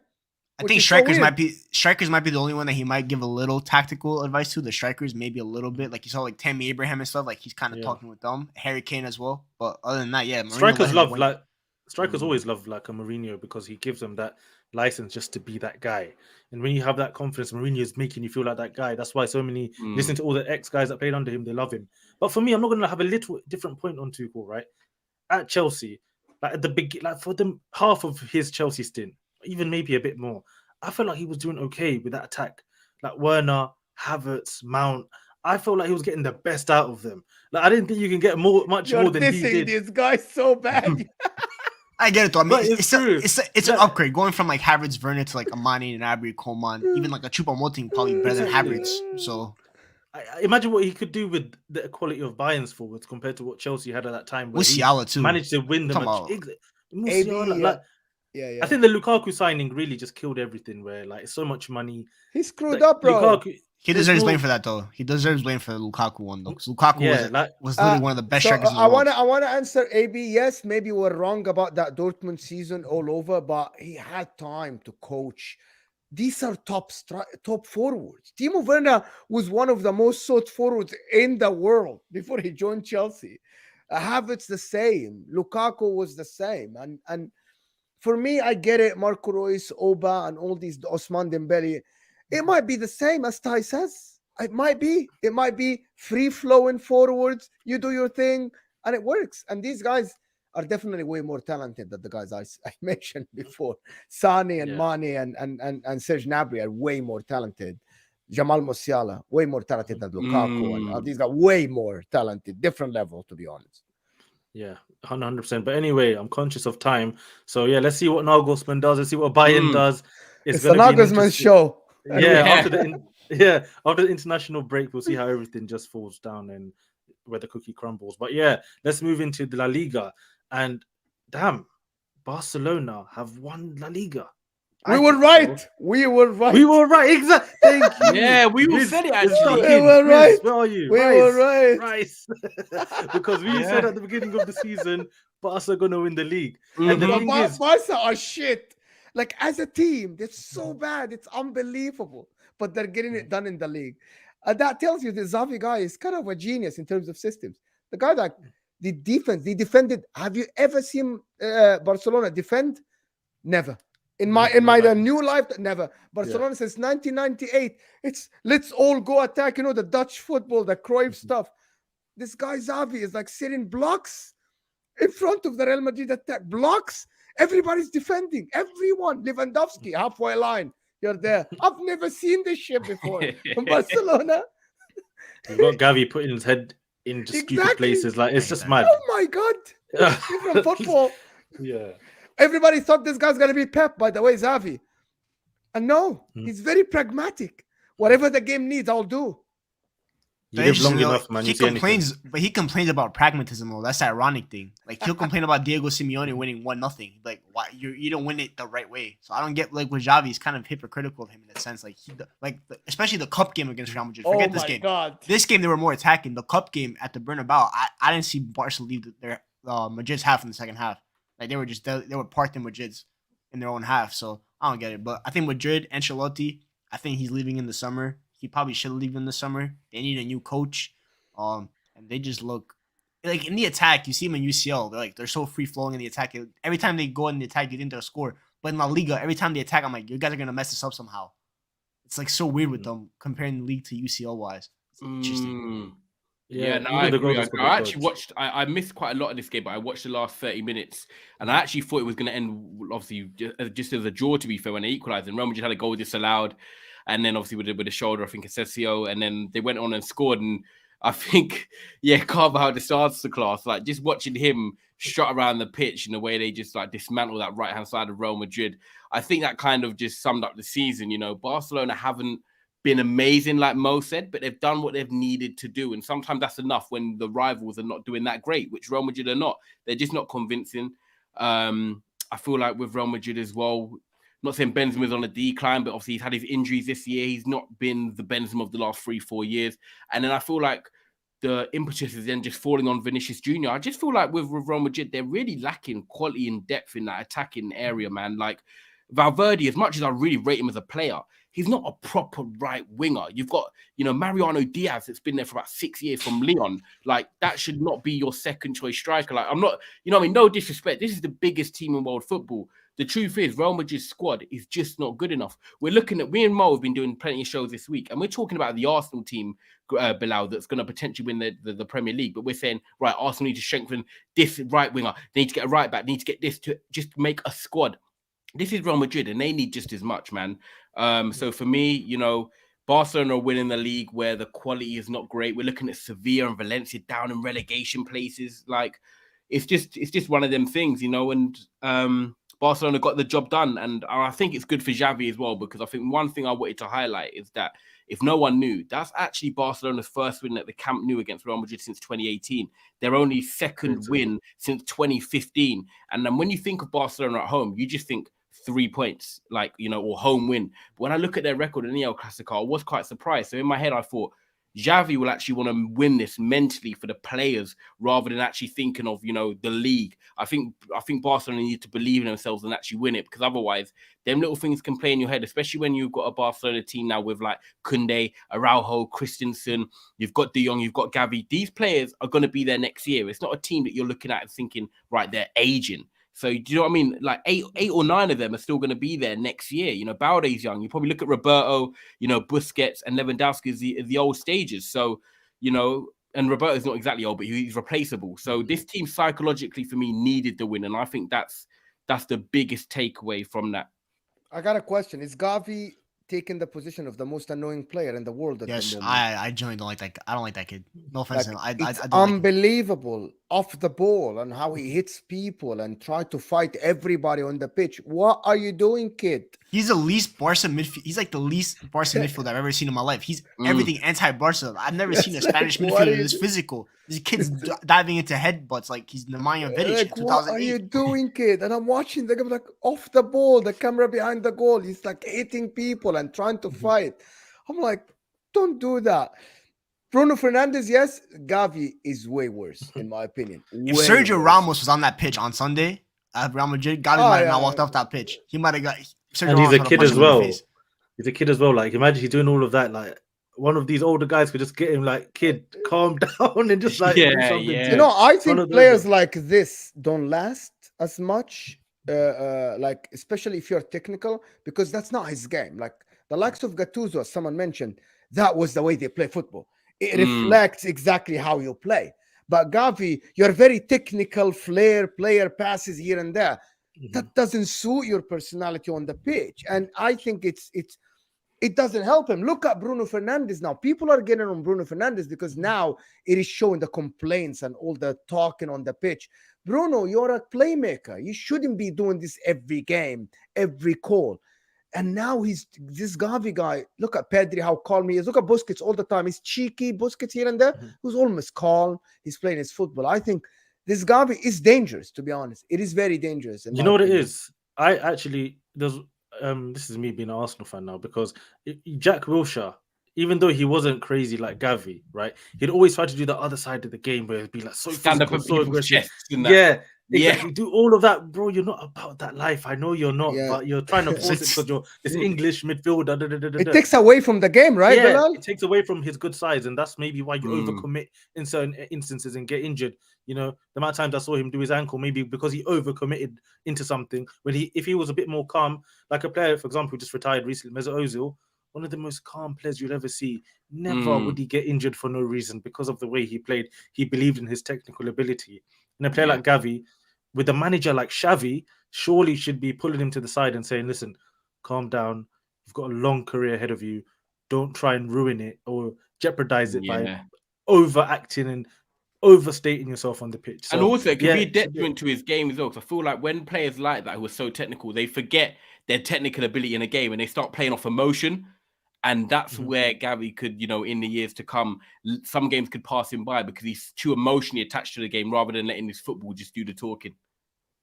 I think strikers might be the only one that he might give a little tactical advice to. The strikers maybe a little bit, like you saw like Tammy Abraham and stuff. Like he's kind of talking with them. Harry Kane as well. But other than that, Mourinho strikers always love like a Mourinho because he gives them that license just to be that guy. And when you have that confidence, Mourinho is making you feel like that guy. That's why so many listen to all the ex guys that played under him. They love him. But for me, I'm not going to have a little different point on Tuchel, right? At Chelsea, like at the big, like for the half of his Chelsea stint, even maybe a bit more, I felt like he was doing okay with that attack. Like Werner, Havertz, Mount. I felt like he was getting the best out of them. Like I didn't think you can get much more than he did. This guy so bad. I get it though. I mean, it's an upgrade going from like Havertz, Werner to like Amani and Gnabry, Coleman, even like a Choupo-Moting probably better than Havertz. So I imagine what he could do with the quality of Bayern's forwards compared to what Chelsea had at that time. Musiala too managed to win the match. Musiala, I think the Lukaku signing really just killed everything. Where like so much money, he screwed up, bro. Lukaku, he deserves blame for that though. He deserves blame for the Lukaku one though. Because Lukaku was literally one of the best strikers in the world. I want to answer AB. Yes, maybe we're wrong about that Dortmund season all over, but he had time to coach. These are top forwards. Timo Werner was one of the most sought forwards in the world before he joined Chelsea. Havertz the same. Lukaku was the same. And for me, I get it. Marco Reus, Oba, and all these Ousmane Dembele. It might be the same as Ty says. It might be free-flowing forwards. You do your thing, and it works. And these guys are definitely way more talented than the guys I mentioned before. Sane and Mane and Serge Gnabry are way more talented. Jamal Musiala, way more talented than Lukaku. And these guys way more talented. Different level, to be honest. Yeah, 100%. But anyway, I'm conscious of time. So, yeah, let's see what Nagelsmann does. Let's see what Bayern does. It's the Nagelsmann show. After the international break, we'll see how everything just falls down and where the cookie crumbles. But yeah, let's move into the La Liga. And damn, Barcelona have won La Liga. We were right. Exactly. Thank you. Yeah, we said it actually. We were right. Where are you? We were right. Rice. Because we said at the beginning of the season, Barca are going to win the league. And the thing is, Barca are shit. Like, as a team, they're so bad. It's unbelievable. But they're getting it done in the league. That tells you the Xavi guy is kind of a genius in terms of systems. The guy that the defense, they defended. Have you ever seen Barcelona defend? Never. In my the new life, never. Barcelona since 1998. It's let's all go attack. The Dutch football, the Cruyff stuff. This guy Xavi is like sitting blocks in front of the Real Madrid attack. Blocks. Everybody's defending. Everyone. Lewandowski halfway line. You're there. I've never seen this shit before from Barcelona. You've got Gavi putting his head in just stupid places. Like, it's just mad. Oh my God. From football. Yeah. Everybody thought this guy's going to be Pep, by the way, Xavi. And no, he's very pragmatic. Whatever the game needs, I'll do. You live long enough, man. He complains about pragmatism, though. That's the ironic thing. Like, he'll complain about Diego Simeone winning 1-0. Like, why you don't win it the right way. So I don't get, like, with Xavi, it's kind of hypocritical of him in a sense. Like, especially the cup game against Real Madrid. Forget this game. God. This game, they were more attacking. The cup game at the Bernabeu, I didn't see Barca leave their Madrid's half in the second half. Like, they were parked in Madrid's in their own half. So I don't get it. But I think Madrid, Ancelotti, I think he's leaving in the summer. He probably should leave in the summer. They need a new coach. And they just look like in the attack, you see them in UCL. They're so free flowing in the attack. Every time they go in the attack, you think they'll score. But in La Liga, every time they attack, I'm like, you guys are gonna mess this up somehow. It's like so weird with them comparing the league to UCL wise. It's interesting. Yeah, no, I agree. I actually watched. I missed quite a lot of this game, but I watched the last 30 minutes, and I actually thought it was going to end obviously just as a draw. To be fair, when they equalised, and Roma just had a goal disallowed, and then obviously with the shoulder, I think Asensio, and then they went on and scored. And I think, Carvajal just starts the class. Like, just watching him strut around the pitch in the way they just like dismantle that right hand side of Real Madrid. I think that kind of just summed up the season. Barcelona haven't been amazing, like Mo said, but they've done what they've needed to do. And sometimes that's enough when the rivals are not doing that great, which Real Madrid are not. They're just not convincing. I feel like with Real Madrid as well, not saying Benzema's on a decline, but obviously he's had his injuries this year. He's not been the Benzema of the last 3-4 years. And then I feel like the impetus is then just falling on Vinicius Jr. I just feel like with Real Madrid, they're really lacking quality and depth in that attacking area, man. Like Valverde, as much as I really rate him as a player, he's not a proper right winger. You've got, Mariano Diaz that's been there for about 6 years from Lyon. Like, that should not be your second choice striker. Like, I'm not, no disrespect. This is the biggest team in world football. The truth is, Real Madrid's squad is just not good enough. Me and Mo have been doing plenty of shows this week, and we're talking about the Arsenal team, Bilal, that's going to potentially win the Premier League. But we're saying, right, Arsenal need to strengthen this right winger. They need to get a right back. They need to get this to just make a squad. This is Real Madrid, and they need just as much, man. So for me, Barcelona are winning the league where the quality is not great. We're looking at Sevilla and Valencia down in relegation places. Like, it's just one of them things, and Barcelona got the job done. And I think it's good for Xavi as well, because I think one thing I wanted to highlight is that if no one knew, that's actually Barcelona's first win at the Camp Nou against Real Madrid since 2018. Their only second win since 2015. And then when you think of Barcelona at home, you just think 3 points, or home win. But when I look at their record in the El Clasico, I was quite surprised. So in my head, I thought Xavi will actually want to win this mentally for the players rather than actually thinking of, the league. I think Barcelona need to believe in themselves and actually win it, because otherwise them little things can play in your head, especially when you've got a Barcelona team now with like Koundé, Araujo, Christensen, you've got De Jong, you've got Gavi. These players are going to be there next year. It's not a team that you're looking at and thinking, right, they're aging. So do you know what I mean? Like eight or nine of them are still going to be there next year. Balde's young. You probably look at Roberto, Busquets and Lewandowski as the old stages. So, and Roberto's not exactly old, but he's replaceable. So this team psychologically for me needed the win. And I think that's the biggest takeaway from that. I got a question. Is Gavi taking the position of the most annoying player in the world at the moment? I generally don't like that. I don't like that kid. No offense. It's unbelievable off the ball and how he hits people and try to fight everybody on the pitch. What are you doing, kid? He's the least Barca midfield. He's like the least Barca midfield I've ever seen in my life. He's everything anti-Barca. I've never seen a Spanish midfielder this physical. These kids diving into headbutts like he's Nemanja Vidic in 2008. What are you doing, kid? And I'm watching the game like off the ball, the camera behind the goal. He's like hitting people and trying to fight. I'm like, don't do that. Bruno Fernandes, yes. Gavi is way worse, in my opinion. If Sergio Ramos was on that pitch on Sunday at Real Madrid, Gavi might have not walked off that pitch. He might have got. And he's a kid as well. He's a kid as well. Like, imagine he's doing all of that. Like, one of these older guys could just get him, like, kid, calm down and just like do something. I think players like this don't last as much like especially if you're technical, because that's not his game. Like the likes of Gattuso, as someone mentioned, that was the way they play football. It reflects exactly how you play. But Gavi, you're very technical, flair, player passes here and there. That doesn't suit your personality on the pitch, and I think it doesn't help him. Look at Bruno Fernandes now. People are getting on Bruno Fernandes because now it is showing the complaints and all the talking on the pitch. Bruno, you're a playmaker. You shouldn't be doing this every game, every call. And now he's this Gavi guy. Look at Pedri, how calm he is. Look at Busquets all the time. He's cheeky, Busquets here and there, who's almost calm. He's playing his football. I think this Gavi is dangerous, to be honest. It is very dangerous. You know what it is? I actually, there's this is me being an Arsenal fan now, because Jack Wilshere, even though he wasn't crazy like Gavi, right? He'd always try to do the other side of the game where it'd be like so stand physical, up so and aggressive. Yeah. Exactly. Do all of that, bro. You're not about that life. I know you're not, but you're trying to force it because you're this English midfielder. It takes away from the game, right, Bilal? It takes away from his good sides, and that's maybe why you overcommit in certain instances and get injured. You know, the amount of times I saw him do his ankle, maybe because he overcommitted into something. When if he was a bit more calm, like a player, for example, who just retired recently, Mesut Ozil, one of the most calm players you'll ever see. Never would he get injured for no reason because of the way he played. He believed in his technical ability. And a player like Gavi, with a manager like Xavi, surely should be pulling him to the side and saying, listen, calm down. You've got a long career ahead of you. Don't try and ruin it or jeopardize it by overacting and overstating yourself on the pitch. So, and also, it can be a detriment to his game as well. Because I feel like when players like that who are so technical, they forget their technical ability in a game and they start playing off emotion. And that's where Gavi could, you know, in the years to come, some games could pass him by because he's too emotionally attached to the game rather than letting his football just do the talking.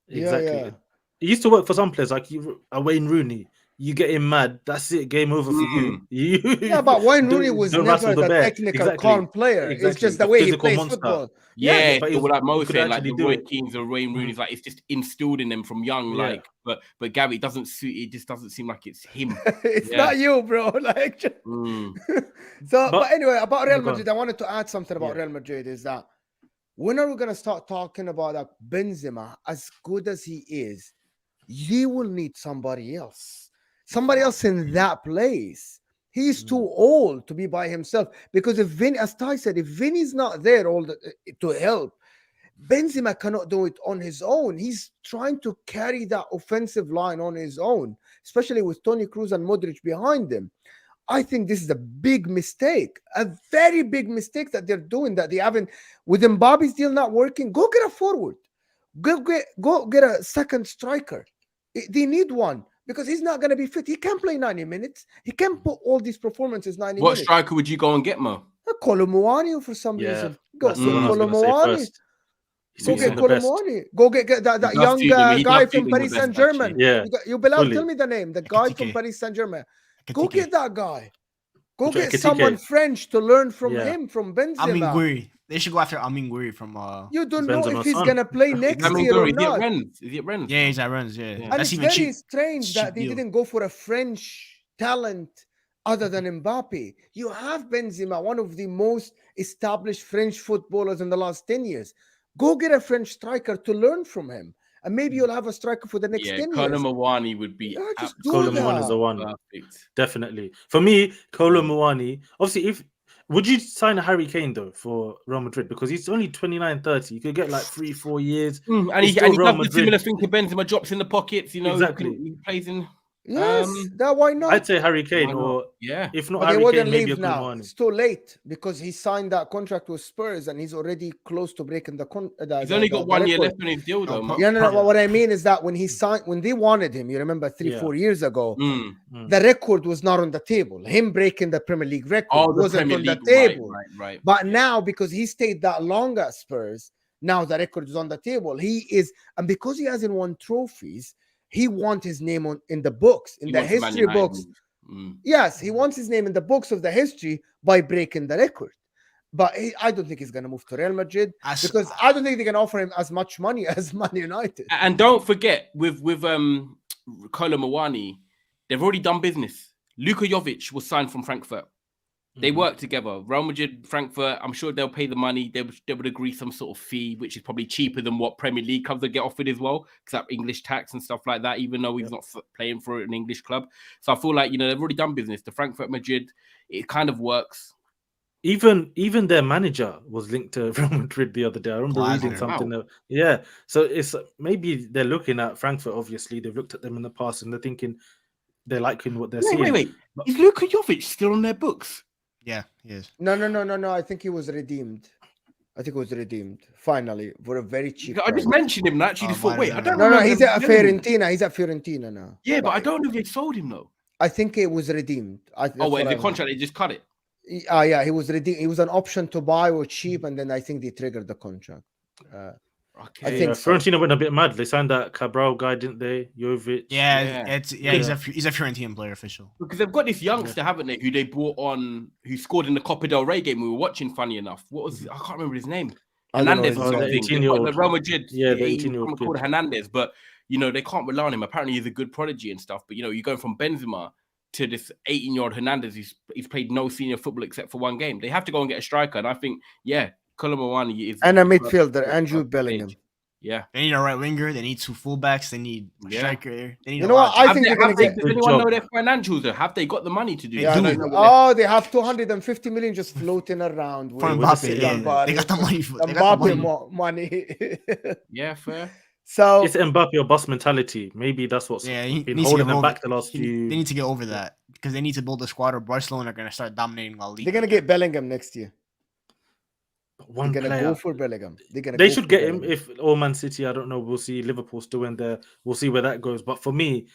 Exactly. It used to work for some players, like Wayne Rooney. You get him mad, that's it, game over for you. But Wayne Rooney was never the technical calm player. It's just the way he plays football. But like Mo said, like the Roy Keanes or Wayne Rooney's, like it's just instilled in them from young. Like, but Gavi doesn't suit. It just doesn't seem like it's him. It's not you, bro. Like, but anyway, about Real Madrid, I wanted to add something about Real Madrid. Is that when are we gonna start talking about that Benzema, as good as he is, he will need somebody else. Somebody else in that place. He's too old to be by himself. Because if Vin, as Ty said, if Vinny's not there to help, Benzema cannot do it on his own. He's trying to carry that offensive line on his own, especially with Toni Kroos and Modric behind him. I think this is a big mistake, a very big mistake that they're doing, that they haven't, with Mbappe's deal not working. Go get a forward. Go get a second striker. They need one. Because he's not going to be fit. He can't play 90 minutes. He can't put all these performances 90 minutes. What striker would you go and get, Mo? Kolo Muani for some reason. Go get Kolo Muani. Go get Kolo Muani. Go get that young guy from Paris Saint-Germain. You Bilal, tell me the name. The guy from Paris Saint-Germain. Go get that guy. Go get someone French to learn from him, from Benzema. They should go after Amin Gouiri from. You don't know if he's gonna play next year or not. Is he at Rennes? Yeah, he's at Rennes. Yeah, and it's very strange that they didn't go for a French talent other than Mbappe. You have Benzema, one of the most established French footballers in the last 10 years. Go get a French striker to learn from him, and maybe you'll have a striker for the next 10 years. Kolo Muani would be. Kolo Muani is the one. Perfect. Definitely. For me, Kolo Muani. Obviously, would you sign a Harry Kane though for Real Madrid? Because he's only 29, 30. You could get like 3-4 years. And he does the similar thing to Benzema, drops in the pockets, you know. Exactly. He plays in. Yes, why not? I'd say Harry Kane, or if not Harry Kane, maybe a Muani. It's too late because he signed that contract with Spurs and he's already close to breaking the contract. He's only got 1 year left on his deal, though. No. What I mean is that when he signed, when they wanted him, you remember 3-4 years ago, the record was not on the table. Him breaking the Premier League record wasn't on the table. Right. But now, because he stayed that long at Spurs, now the record is on the table. And because he hasn't won trophies, he wants his name in the books, in the history books. Yes, he wants his name in the books of the history by breaking the record. But I don't think he's going to move to Real Madrid because I don't think they can offer him as much money as Man United. And don't forget, with Kolo Muani, they've already done business. Luka Jovic was signed from Frankfurt. They work together. Real Madrid, Frankfurt, I'm sure they'll pay the money. They would agree some sort of fee, which is probably cheaper than what Premier League clubs would get offered as well, because that English tax and stuff like that, even though he's not playing for an English club. So I feel like, they've already done business. The Frankfurt Madrid, it kind of works. Even their manager was linked to Real Madrid the other day. I remember reading something. Wow. So it's maybe they're looking at Frankfurt. Obviously, they've looked at them in the past and they're thinking they're liking what they're seeing. Wait. Is Luka Jovic still on their books? Yeah, he is. No. I think he was redeemed. Finally for a very cheap. I just mentioned him and actually just thought, wait, I don't know. No, he's at Fiorentina. He's at Fiorentina now. Yeah, but I don't know if they sold him though. I think it was redeemed. The contract, they just cut it. Yeah, he was redeemed. It was an option to buy or cheap, and then I think they triggered the contract. Okay. I think Fiorentina went a bit mad. They signed that Cabral guy, didn't they? Jovic. He's a Fiorentina player official. Because they've got this youngster, haven't they? Who they brought on, who scored in the Copa del Rey game we were watching. Funny enough, I can't remember his name. Hernandez or something. The Real Madrid. Yeah, the 18-year-old called Hernandez, but they can't rely on him. Apparently, he's a good prodigy and stuff. But you're going from Benzema to this 18-year-old Hernandez. He's played no senior football except for one game. They have to go and get a striker, and I think Colomboani is and a midfielder, Andrew Bellingham. Yeah, they need a right winger. They need two fullbacks. They need a striker. They need. I think they're going to get. Does anyone know their financials? Or have they got the money to do? They have 250 million just floating around. For Mbappe, they got the money for Mbappe money. Yeah, fair. So it's Mbappe or bust mentality. Maybe that's what's been holding them back the last few. They need to get over that because they need to build a squad, or Barcelona are going to start dominating La Liga. They're going to get Bellingham next year. They're going to go for Bellingham. They should get him if Man City. I don't know. We'll see. Liverpool still in there. We'll see where that goes. But for me,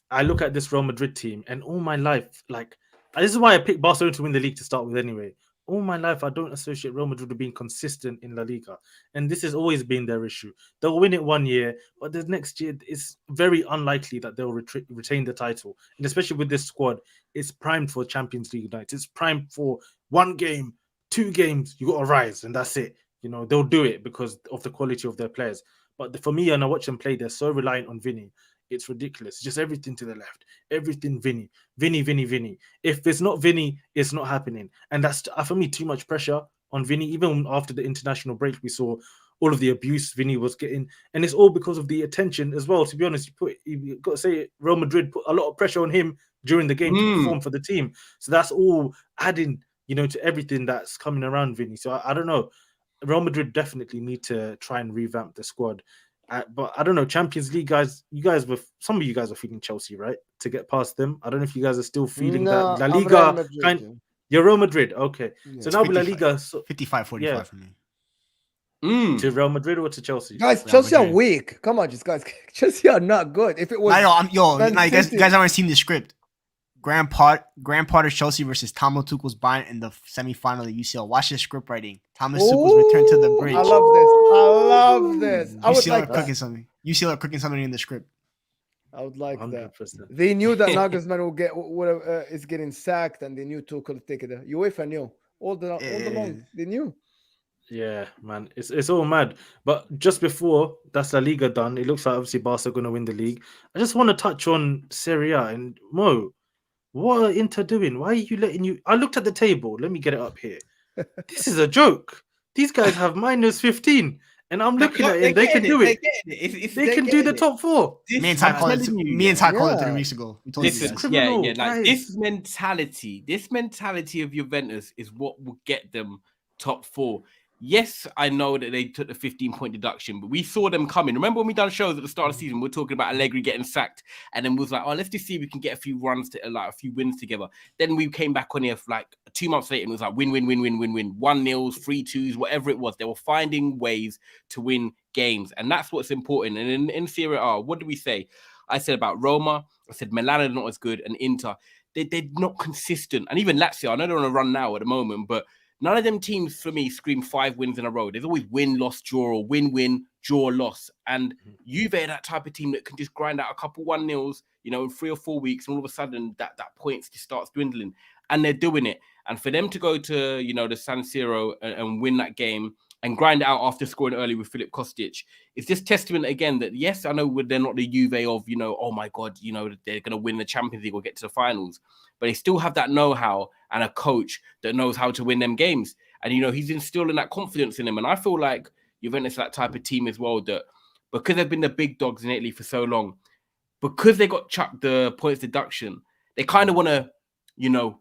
I look at this Real Madrid team, and all my life, this is why I picked Barcelona to win the league to start with. Anyway, all my life, I don't associate Real Madrid with being consistent in La Liga, and this has always been their issue. They'll win it one year, but the next year it's very unlikely that they'll retain the title. And especially with this squad, it's primed for Champions League nights. It's primed for one game. 2 games, you got to rise, and that's it. They'll do it because of the quality of their players. But for me, and I watch them play, they're so reliant on Vinny. It's ridiculous. Just everything to the left. Everything Vinny. Vinny. If it's not Vinny, it's not happening. And that's, for me, too much pressure on Vinny. Even after the international break, we saw all of the abuse Vinny was getting. And it's all because of the attention as well. To be honest, you've got to say Real Madrid put a lot of pressure on him during the game to perform for the team. So that's all adding to everything that's coming around Vinny. So I don't know. Real Madrid definitely need to try and revamp the squad. But I don't know, Champions League guys, some of you guys are feeling Chelsea, right? To get past them. I don't know if you guys are still feeling that. La Liga, you're Real Madrid. Okay. Yeah, so now with La Liga. 55-45 for me. To Real Madrid or to Chelsea? Guys, Chelsea are weak. Come on, guys. Chelsea are not good. If it was, you guys haven't seen the script. Graham Potter's Chelsea versus Thomas Tuchel's Bayern in the semi-final of the UCL. Watch the script writing. Thomas Tuchel's return to the bridge. I love this. I would like cooking something. UCL are cooking something in the script. I would like 100%. that. They knew that Nagelsmann is getting sacked, and they knew Tuchel would take it. UEFA knew all along. They knew. Yeah, man, it's all mad. But just before that's La Liga done, it looks like obviously Barca are going to win the league. I just want to touch on Serie A and Mo. What are Inter doing? Why are you letting you? I looked at the table. Let me get it up here. This is a joke. These guys have minus 15, and I'm looking at it. They can do it. They can do the top 4. Me and Ty called it 3 weeks ago. This mentality of Juventus is what will get them top 4. Yes, I know that they took the 15-point deduction, but we saw them coming. Remember when we done shows at the start of the season, we were talking about Allegri getting sacked, and then we was like, let's just see if we can get a few runs, a few wins together. Then we came back on here for 2 months later, and it was like win. 1-0s, 3-2s, whatever it was. They were finding ways to win games, and that's what's important. And in Serie A, what did we say? I said about Roma, I said Milan are not as good, and Inter, they're not consistent. And even Lazio, I know they're on a run now at the moment, but none of them teams for me scream 5 wins in a row. There's always win, loss, draw, or win, draw, loss. And Juve are that type of team that can just grind out a couple 1-0s, in 3 or 4 weeks, and all of a sudden that points just starts dwindling. And they're doing it. And for them to go to, the San Siro and win that game and grind it out after scoring early with Filip Kostic. It's just testament again that, yes, I know they're not the Juve of, oh my God, they're going to win the Champions League or get to the finals, but they still have that know-how and a coach that knows how to win them games. And, he's instilling that confidence in them. And I feel like Juventus is that type of team as well, that because they've been the big dogs in Italy for so long, because they got chucked the points deduction, they kind of want to,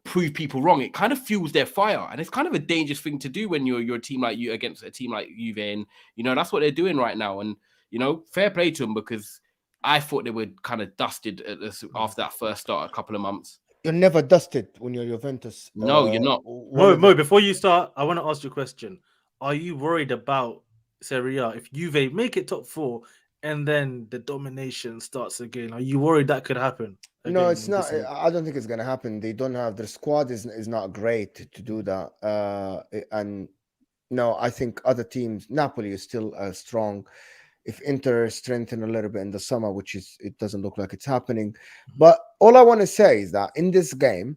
prove people wrong. It kind of fuels their fire. And it's kind of a dangerous thing to do when you're a team like you against a team like Juve. And, that's what they're doing right now. And, fair play to them, because I thought they were kind of dusted after that first start, a couple of months. You're never dusted when you're Juventus. No, you're not. Mo, before you start, I want to ask you a question. Are you worried about Serie A if Juve make it top 4 and then the domination starts again? Are you worried that could happen? No, it's not. I don't think it's going to happen. They don't have, their squad is not great to do that. And no, I think other teams, Napoli is still strong. If Inter strengthen a little bit in the summer, which it doesn't look like it's happening. But all I want to say is that in this game,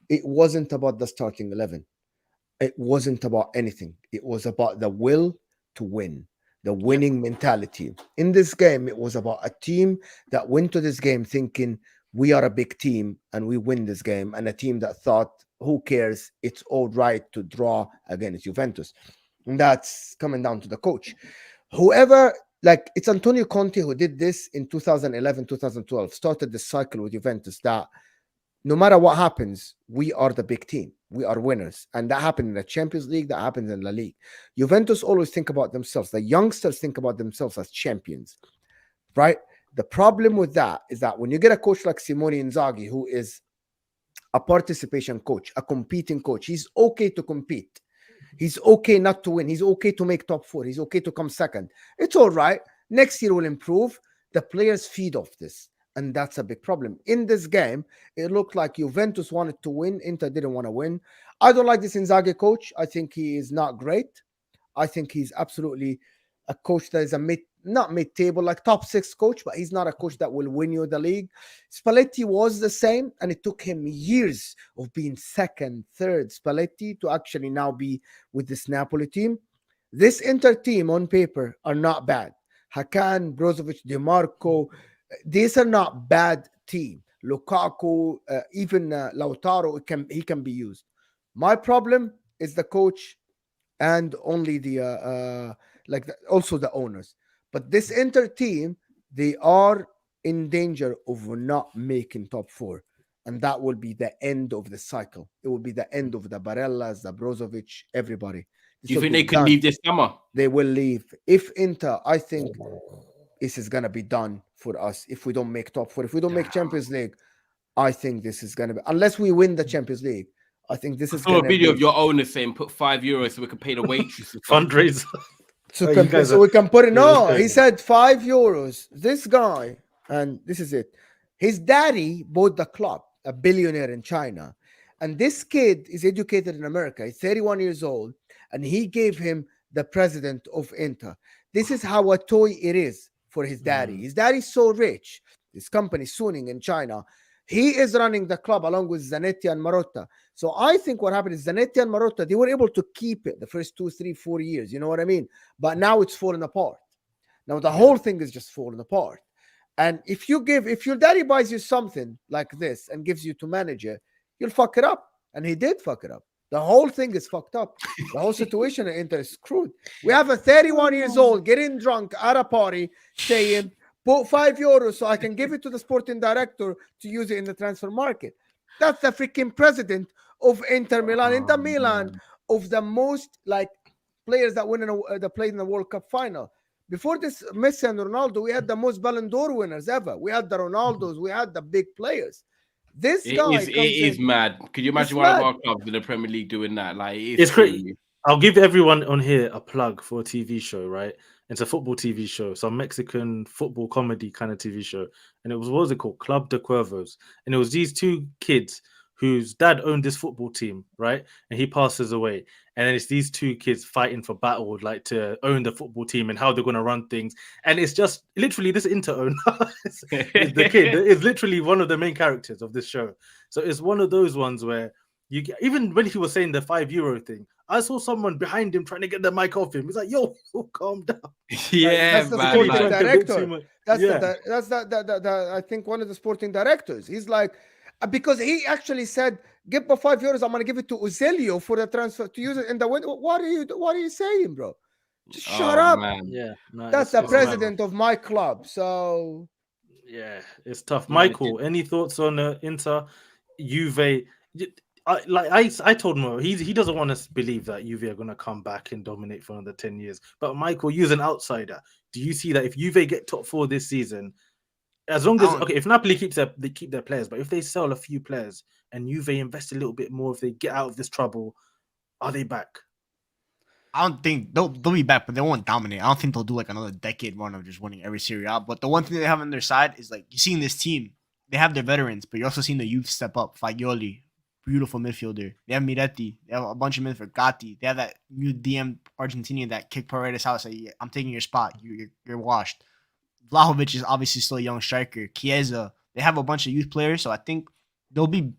it wasn't about the starting 11. It wasn't about anything. It was about the will to win, the winning mentality. In this game, it was about a team that went to this game thinking, we are a big team and we win this game, and a team that thought, who cares? It's all right to draw against Juventus. And that's coming down to the coach. Whoever, it's Antonio Conte who did this in 2011, 2012, started this cycle with Juventus that no matter what happens, we are the big team. We are winners. And that happened in the Champions League. That happens in La Liga. Juventus always think about themselves. The youngsters think about themselves as champions, right? The problem with that is that when you get a coach like Simone Inzaghi, who is a participation coach, a competing coach, he's okay to compete. He's okay not to win. He's okay to make top 4. He's okay to come second. It's all right. Next year will improve. The players feed off this. And that's a big problem. In this game, it looked like Juventus wanted to win. Inter didn't want to win. I don't like this Inzaghi coach. I think he is not great. I think he's absolutely a coach that is not mid-table, like top 6 coach, but he's not a coach that will win you the league. Spalletti was the same, and it took him years of being second, third Spalletti to actually now be with this Napoli team. This Inter team on paper are not bad. Hakan, Brozovic, Di Marco, these are not bad team. Lukaku, even Lautaro, he can be used. My problem is the coach and only also the owners. But this Inter team, they are in danger of not making top 4. And that will be the end of the cycle. It will be the end of the Barellas, the Brozovic, everybody. Do you think they can leave this summer? They will leave. If Inter, I think this is going to be done for us if we don't make top 4. If we don't make Champions League, I think this is going to be, unless we win the Champions League, I think this is going to be. I saw a video of your owner saying put €5 so we can pay the waitress. Fundraiser. So we can put it. No, he said €5. This guy, and this is it. His daddy bought the club, a billionaire in China. And this kid is educated in America. He's 31 years old. And he gave him the president of Inter. This is how a toy it is for his daddy. His daddy's so rich. His company, Suning in China. He is running the club along with Zanetti and Marotta. So I think what happened is Zanetti and Marotta, they were able to keep it the first 2, 3, 4 years. You know what I mean? But now it's falling apart. Now the whole thing is just falling apart. And if your daddy buys you something like this and gives you to manage it, you'll fuck it up. And he did fuck it up. The whole thing is fucked up. The whole situation at Inter is screwed. We have a 31 years old getting drunk at a party saying, put €5 so I can give it to the sporting director to use it in the transfer market. That's the freaking president of Inter Milan. Inter Milan, of the most players that that played in the World Cup final. Before this, Messi and Ronaldo, we had the most Ballon d'Or winners ever. We had the Ronaldos. We had the big players. This guy is mad. Could you imagine one of our clubs in the Premier League doing that? It's crazy. I'll give everyone on here a plug for a TV show, right? It's a football TV show, some Mexican football comedy kind of TV show. And it was, what was it called? Club de Cuervos. And it was these 2 kids whose dad owned this football team, right? And he passes away. And then it's these 2 kids fighting for battle, to own the football team and how they're going to run things. And it's just literally this Inter owner is the kid. Is literally one of the main characters of this show. So it's one of those ones where even when he was saying the €5 thing, I saw someone behind him trying to get the mic off him. He's like, "Yo, calm down." Yeah, That's the man. sporting Like, director. That's Yeah. the I think one of the sporting directors. He's like, because he actually said, "Give me €5. I'm gonna give it to Uzelio for the transfer to use it in the window." What are you saying, bro? Just shut up. Man. Yeah, no, That's the it's mad, man. president of my club. So Yeah, it's tough. Yeah, Michael, any thoughts on Inter, Juve? I told Mo he doesn't want us to believe that Juve are gonna come back and dominate for another 10 years. But Michael, you're an outsider. Do you see that if Juve get top 4 this season, as long as if Napoli keep their players, but if they sell a few players and Juve invest a little bit more, if they get out of this trouble, are they back? I don't think they'll be back, but they won't dominate. I don't think they'll do like another decade run of just winning every Serie A. But the one thing they have on their side is like you seeing this team, they have their veterans, but you're also seeing the youth step up. Fagioli, beautiful midfielder. They have Miretti. They have a bunch of midfielders. Gatti. They have that new DM Argentinian that kicked Paredes out. Say, yeah, I'm taking your spot. You're washed. Vlahovic is obviously still a young striker. Chiesa. They have a bunch of youth players, so I think they'll be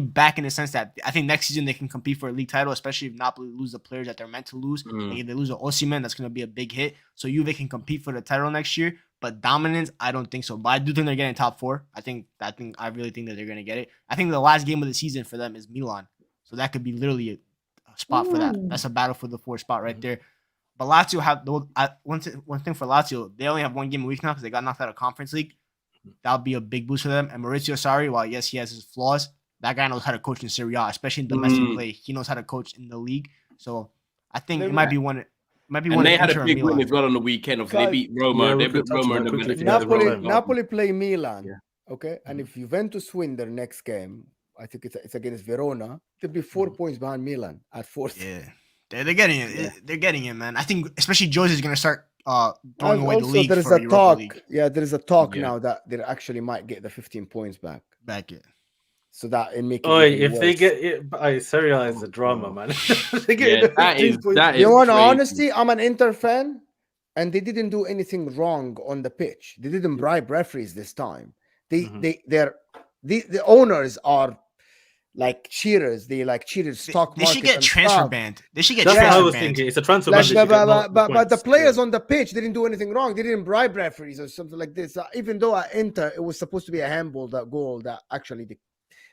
back in the sense that I think next season they can compete for a league title, especially if Napoli lose the players that they're meant to lose. If they lose an Osimhen, that's going to be a big hit. So Juve can compete for the title next year, but dominance, I don't think so. But I do think they're getting top 4. I really think that they're going to get it. I think the last game of the season for them is Milan, so that could be literally a spot for that. That's a battle for the 4th spot right there. But Lazio have one thing for Lazio, they only have 1 game a week now because they got knocked out of Conference League. That'll be a big boost for them. And Maurizio Sarri, while yes, he has his flaws, that guy knows how to coach in Serie A, especially in domestic play. He knows how to coach in the league. So I think it might be one. And they had a big win as well on the weekend. Obviously, they beat Roma. They beat Roma in the Napoli play Milan. Okay, and if Juventus win their next game, I think it's against Verona. They'll be 4 points behind Milan at 4th. Yeah, they're getting it. Yeah. They're getting it, man. I think especially Jose is going to start throwing away the league. There is a talk. Yeah, there is a talk now that they actually might get the 15 points back. So that in making if they get it, Serie A is a drama, man. They get that is you want honesty? I'm an Inter fan, and they didn't do anything wrong on the pitch. They didn't bribe referees this time. The owners are like cheaters. They like cheated stock market. They should get transfer banned. They should get transfer banned. That's what I was thinking. It's a transfer ban. But the players on the pitch didn't do anything wrong. They didn't bribe referees or something like this. Even though at Inter it was supposed to be a handball, that goal that actually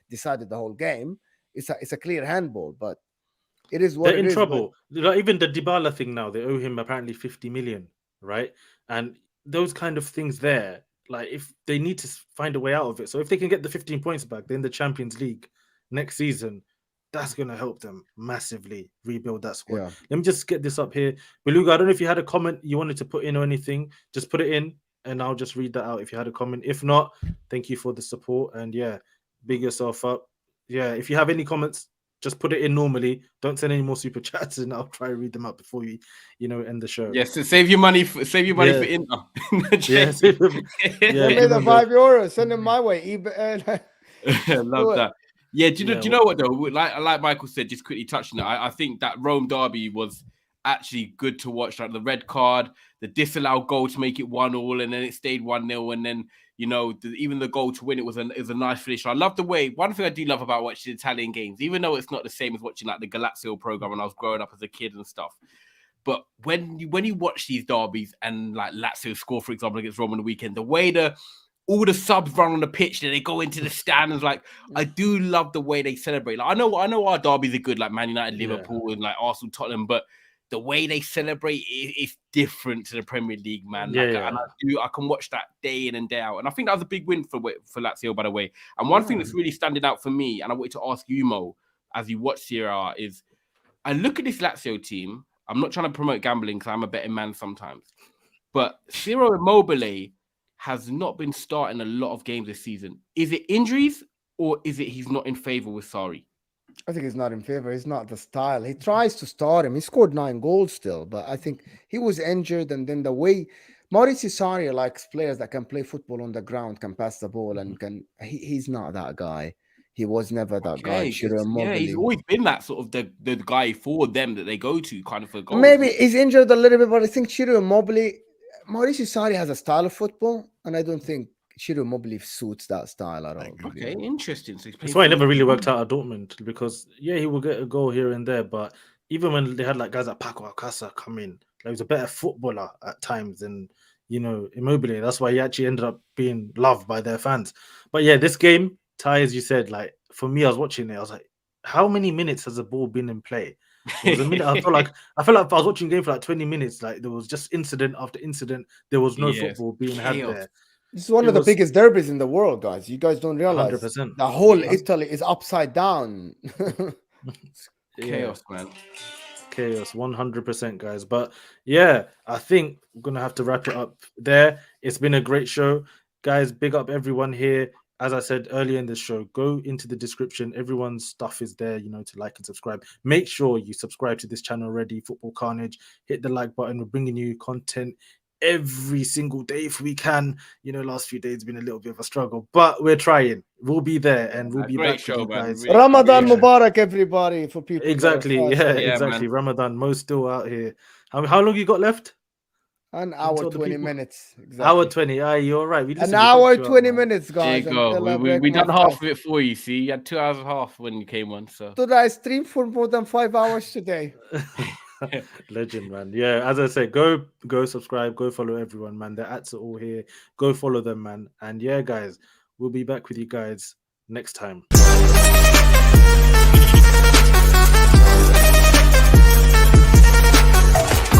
decided the whole game. It's a clear handball, but it is what they're in trouble. Like, even the Dybala thing now, they owe him apparently 50 million, right? And those kind of things there, like if they need to find a way out of it. So if they can get the 15 points back, then the Champions League next season, that's going to help them massively rebuild that squad. Yeah. Let me just get this up here. Beluga, I don't know if you had a comment you wanted to put in or anything. Just put it in and I'll just read that out if you had a comment. If not, thank you for the support. And yeah, big yourself up. Yeah, if you have any comments, just put it in normally. Don't send any more super chats, and I'll try to read them out before we, end the show. Yes, so save your money for Inter. Yeah, send me the €5. Send them my way. I love that. Yeah, do you know what though? Like Michael said, just quickly touching it. I think that Rome derby was actually good to watch. Like the red card, the disallowed goal to make it 1-1, and then it stayed 1-0, and then even the goal to win it was a nice finish. I love the way. One thing I do love about watching Italian games, even though it's not the same as watching like the Galazio program when I was growing up as a kid and stuff, but when you watch these derbies and like Lazio score, for example, against Roma on the weekend, the way all the subs run on the pitch, and they go into the stands. Like I do love the way they celebrate. Like I know our derbies are good, like Man United, Liverpool, and like Arsenal, Tottenham, but the way they celebrate is different to the Premier League, man. And I can watch that day in and day out. And I think that was a big win for Lazio, by the way. And one thing that's really standing out for me, and I wanted to ask you, Mo, as you watch Serie A, is I look at this Lazio team. I'm not trying to promote gambling because I'm a betting man sometimes. But Ciro Immobile has not been starting a lot of games this season. Is it injuries or is it he's not in favor with Sarri? I think he's not in favor. He's not the style. He tries to start him. He scored 9 goals still, but I think he was injured. And then the way Maurizio Sarri likes players that can play football on the ground, can pass the ball, and he's not that guy. He was never that guy. He's always been that sort of the guy for them that they go to kind of for goals. Maybe he's injured a little bit, but I think Ciro Immobile, Maurizio Sarri has a style of football, and I don't think Ciro Immobile suits that style at all. Okay, interesting. So that's why he never really worked out at Dortmund, because he will get a goal here and there, but even when they had like guys like Paco Alcácer come in, like, he was a better footballer at times than Immobile. That's why he actually ended up being loved by their fans. But yeah, this game, Ty, as you said, like for me, I was watching it, I was like, how many minutes has the ball been in play? There was a minute. I felt like I was watching the game for like 20 minutes. Like there was just incident after incident. There was no football being had there. This is one of the biggest derbies in the world, guys. You guys don't realize 100%. the whole Italy is upside down. Chaos, man. Chaos, 100%, guys. But yeah, I think we're gonna have to wrap it up there. It's been a great show, guys. Big up everyone here. As I said earlier in the show, go into the description. Everyone's stuff is there, to like and subscribe. Make sure you subscribe to this channel already, Football Khanage. Hit the like button. We're bringing you content every single day if we can. Last few days been a little bit of a struggle, but we're trying. We'll be there and we'll be back show, with you guys. Really Ramadan Mubarak, everybody, for people. Exactly. Yeah, exactly. Man. Ramadan. Mo's still out here. How long you got left? An hour, 20 minutes. Exactly. Hour 20. You're all right. An hour, 20 minutes, guys. There you go. We done half of it for you, see? You had 2 hours and a half when you came on. So Did I stream for more than 5 hours today? Legend, man. Yeah, as I said, go subscribe, go follow everyone, man. The ads are all here. Go follow them, man. And yeah, guys, we'll be back with you guys next time.